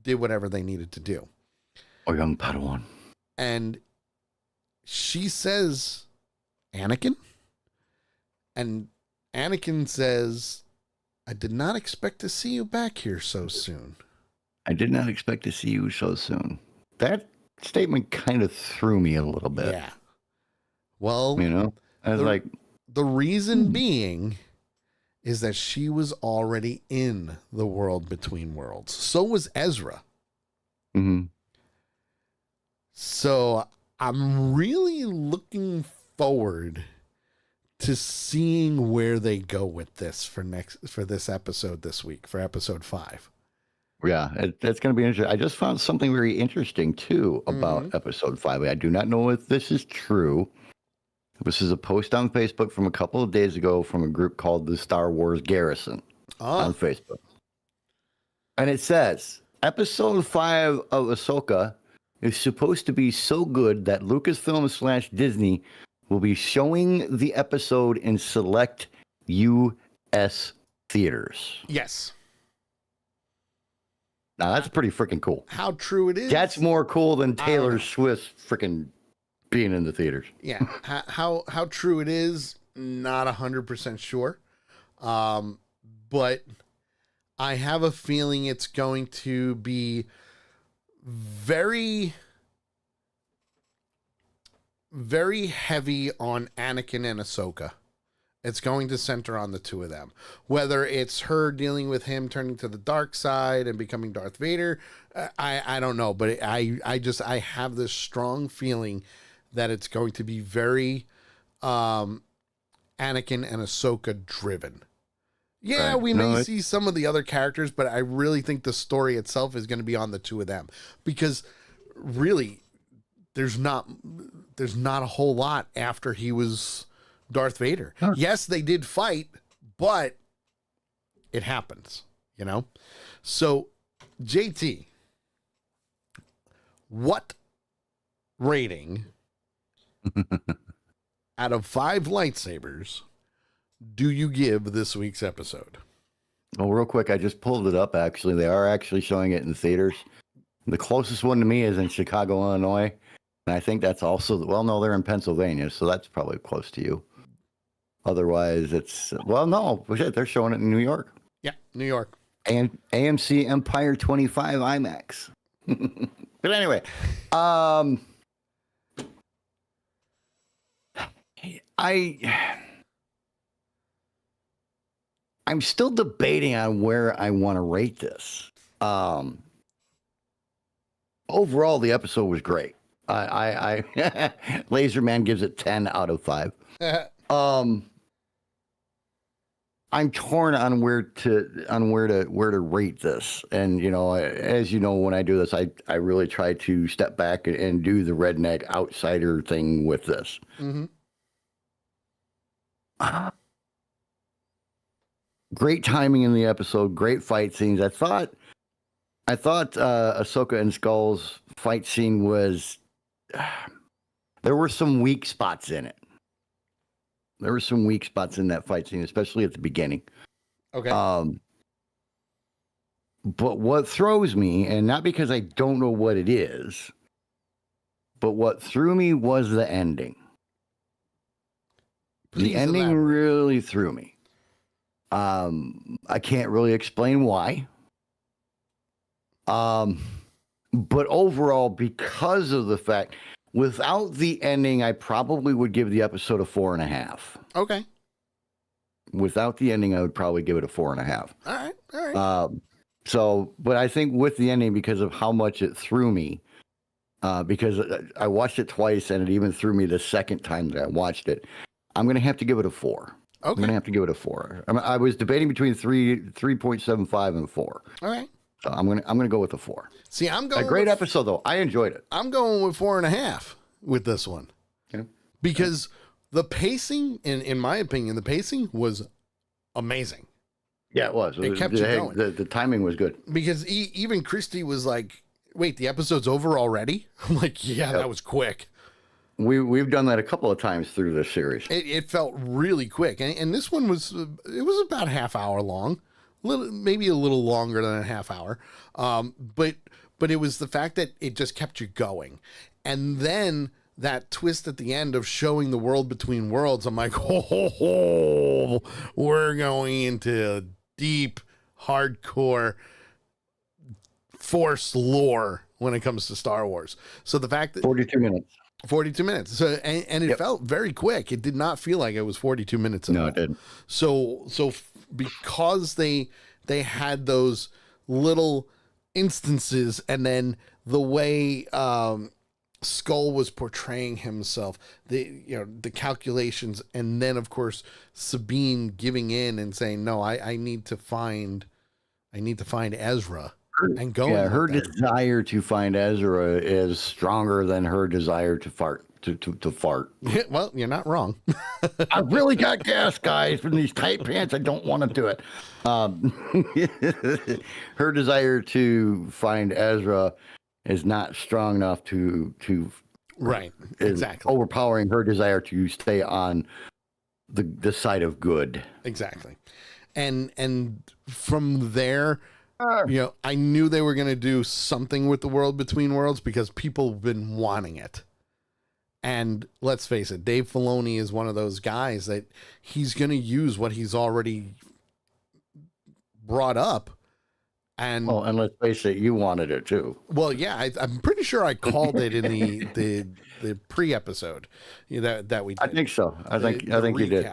did whatever they needed to do. Oh, young Padawan. And she says, Anakin? And Anakin says, I did not expect to see you back here so soon. I did not expect to see you so soon. That statement kind of threw me a little bit. Yeah. Well, I was like, the reason being is that she was already in the world between worlds. So was Ezra. Mm-hmm. So I'm really looking forward to seeing where they go with this for this episode this week, for episode 5. Yeah, that's going to be interesting. I just found something very interesting too about episode 5. I do not know if this is true. This is a post on Facebook from a couple of days ago from a group called the Star Wars Garrison on Facebook. And it says, episode 5 of Ahsoka is supposed to be so good that Lucasfilm/Disney will be showing the episode in select U.S. theaters. Yes. Now, that's pretty freaking cool. How true it is. That's more cool than Taylor Swift freaking being in the theaters. Yeah. How true it is, not 100% sure. But I have a feeling it's going to be very, very heavy on Anakin and Ahsoka. It's going to center on the two of them. Whether it's her dealing with him turning to the dark side and becoming Darth Vader, I don't know. But I have this strong feeling that it's going to be very Anakin and Ahsoka driven. Yeah, right. We may see some of the other characters, but I really think the story itself is going to be on the two of them. Because really, there's not a whole lot after he was Darth Vader. Huh. Yes, they did fight, but it happens, So, JT, what rating out of 5 lightsabers do you give this week's episode? Well, real quick, I just pulled it up, actually. They are actually showing it in the theaters. The closest one to me is in Chicago, Illinois. And I think that's also, no, they're in Pennsylvania, so that's probably close to you. Otherwise, it's, no, they're showing it in New York. Yeah, New York. And AMC Empire 25 IMAX. But anyway, I'm still debating on where I want to rate this. Overall, the episode was great. I Laserman gives it 10 out of 5. I'm torn on where to rate this. And as you know, when I do this, I really try to step back and do the redneck outsider thing with this. Mm-hmm. Great timing in the episode, great fight scenes. I thought Ahsoka and Skull's fight scene was, there were some weak spots in it. There were some weak spots in that fight scene, especially at the beginning. Okay. But what throws me, and not because I don't know what it is, but what threw me was the ending. The ending really threw me. I can't really explain why. But overall, because of the fact, without the ending, I probably would give the episode a 4.5. Okay. Without the ending, I would probably give it a 4.5. All right. But I think with the ending, because of how much it threw me, because I watched it twice and it even threw me the second time that I watched it, I'm going to have to give it a 4. I'm gonna have to give it a 4. I was debating between 3.75 and 4. All right. So I'm gonna go with a 4. See, I'm going a great episode though. I enjoyed it. I'm going with 4.5 with this one. Okay. Because the pacing, in my opinion, the pacing was amazing. Yeah, it was. It kept you going. The timing was good. Because even Christy was like, "Wait, the episode's over already?" I'm like, "Yeah, that was quick." We've done that a couple of times through this series. It felt really quick, and this one was about a half hour long, maybe a little longer than a half hour, but it was the fact that it just kept you going, and then that twist at the end of showing the world between worlds. I'm like, oh, we're going into deep, hardcore Force lore when it comes to Star Wars. So the fact that 42 minutes. 42 minutes. So, and it felt very quick. It did not feel like it was 42 minutes. No, it didn't. So because they had those little instances, and then the way Skull was portraying himself, the calculations, and then of course Sabine giving in and saying, "No, I need to find Ezra." And going, her desire to find Ezra is stronger than her desire to fart. To fart. Well, you're not wrong. I really got gas, guys, from these tight pants. I don't want to do it. Her desire to find Ezra is not strong enough to right, exactly, overpowering her desire to stay on the side of good. Exactly, and from there. I knew they were going to do something with the world between worlds because people have been wanting it. And let's face it, Dave Filoni is one of those guys that he's going to use what he's already brought up. And let's face it, you wanted it too. Well, yeah, I'm pretty sure I called it in the pre-episode that we did. I think so. I think you did.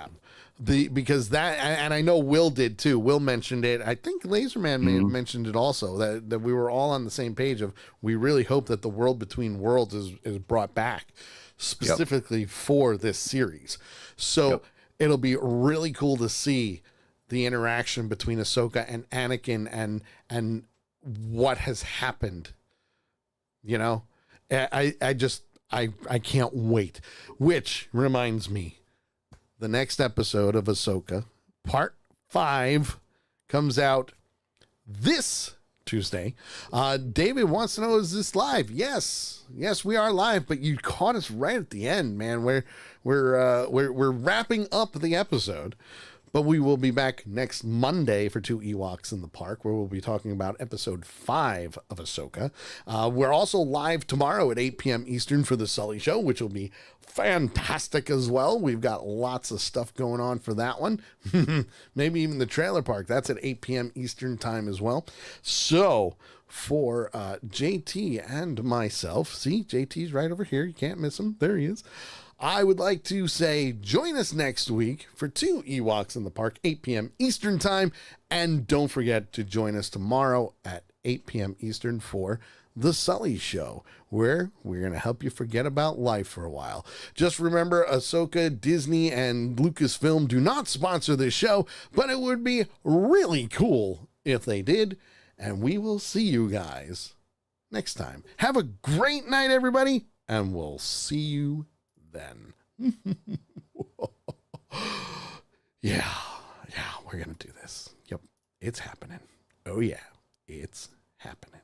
Because that, and I know Will did too. Will mentioned it. I think Laserman may have mentioned it also, that we were all on the same page of, we really hope that the world between worlds is brought back specifically for this series. So it'll be really cool to see the interaction between Ahsoka and Anakin and what has happened. I can't wait. Which reminds me, the next episode of Ahsoka, part 5, comes out this Tuesday. David wants to know, is this live? Yes, we are live, but you caught us right at the end, man. We're wrapping up the episode, but we will be back next Monday for 2 Ewoks in the Park, where we'll be talking about episode 5 of Ahsoka. We're also live tomorrow at 8 p.m. Eastern for the Sully Show, which will be fantastic as well. We've got lots of stuff going on for that one. Maybe even the trailer park. That's at 8 p.m. Eastern time as well. So for JT and myself, see, JT's right over here. You can't miss him. There he is. I would like to say, join us next week for 2 Ewoks in the Park, 8 p.m. Eastern time. And don't forget to join us tomorrow at 8 p.m. Eastern for The Sully Show, where we're going to help you forget about life for a while. Just remember, Ahsoka, Disney, and Lucasfilm do not sponsor this show, but it would be really cool if they did. And we will see you guys next time. Have a great night, everybody, and we'll see you then. Yeah, we're gonna do this. Yep, it's happening. Oh yeah, it's happening.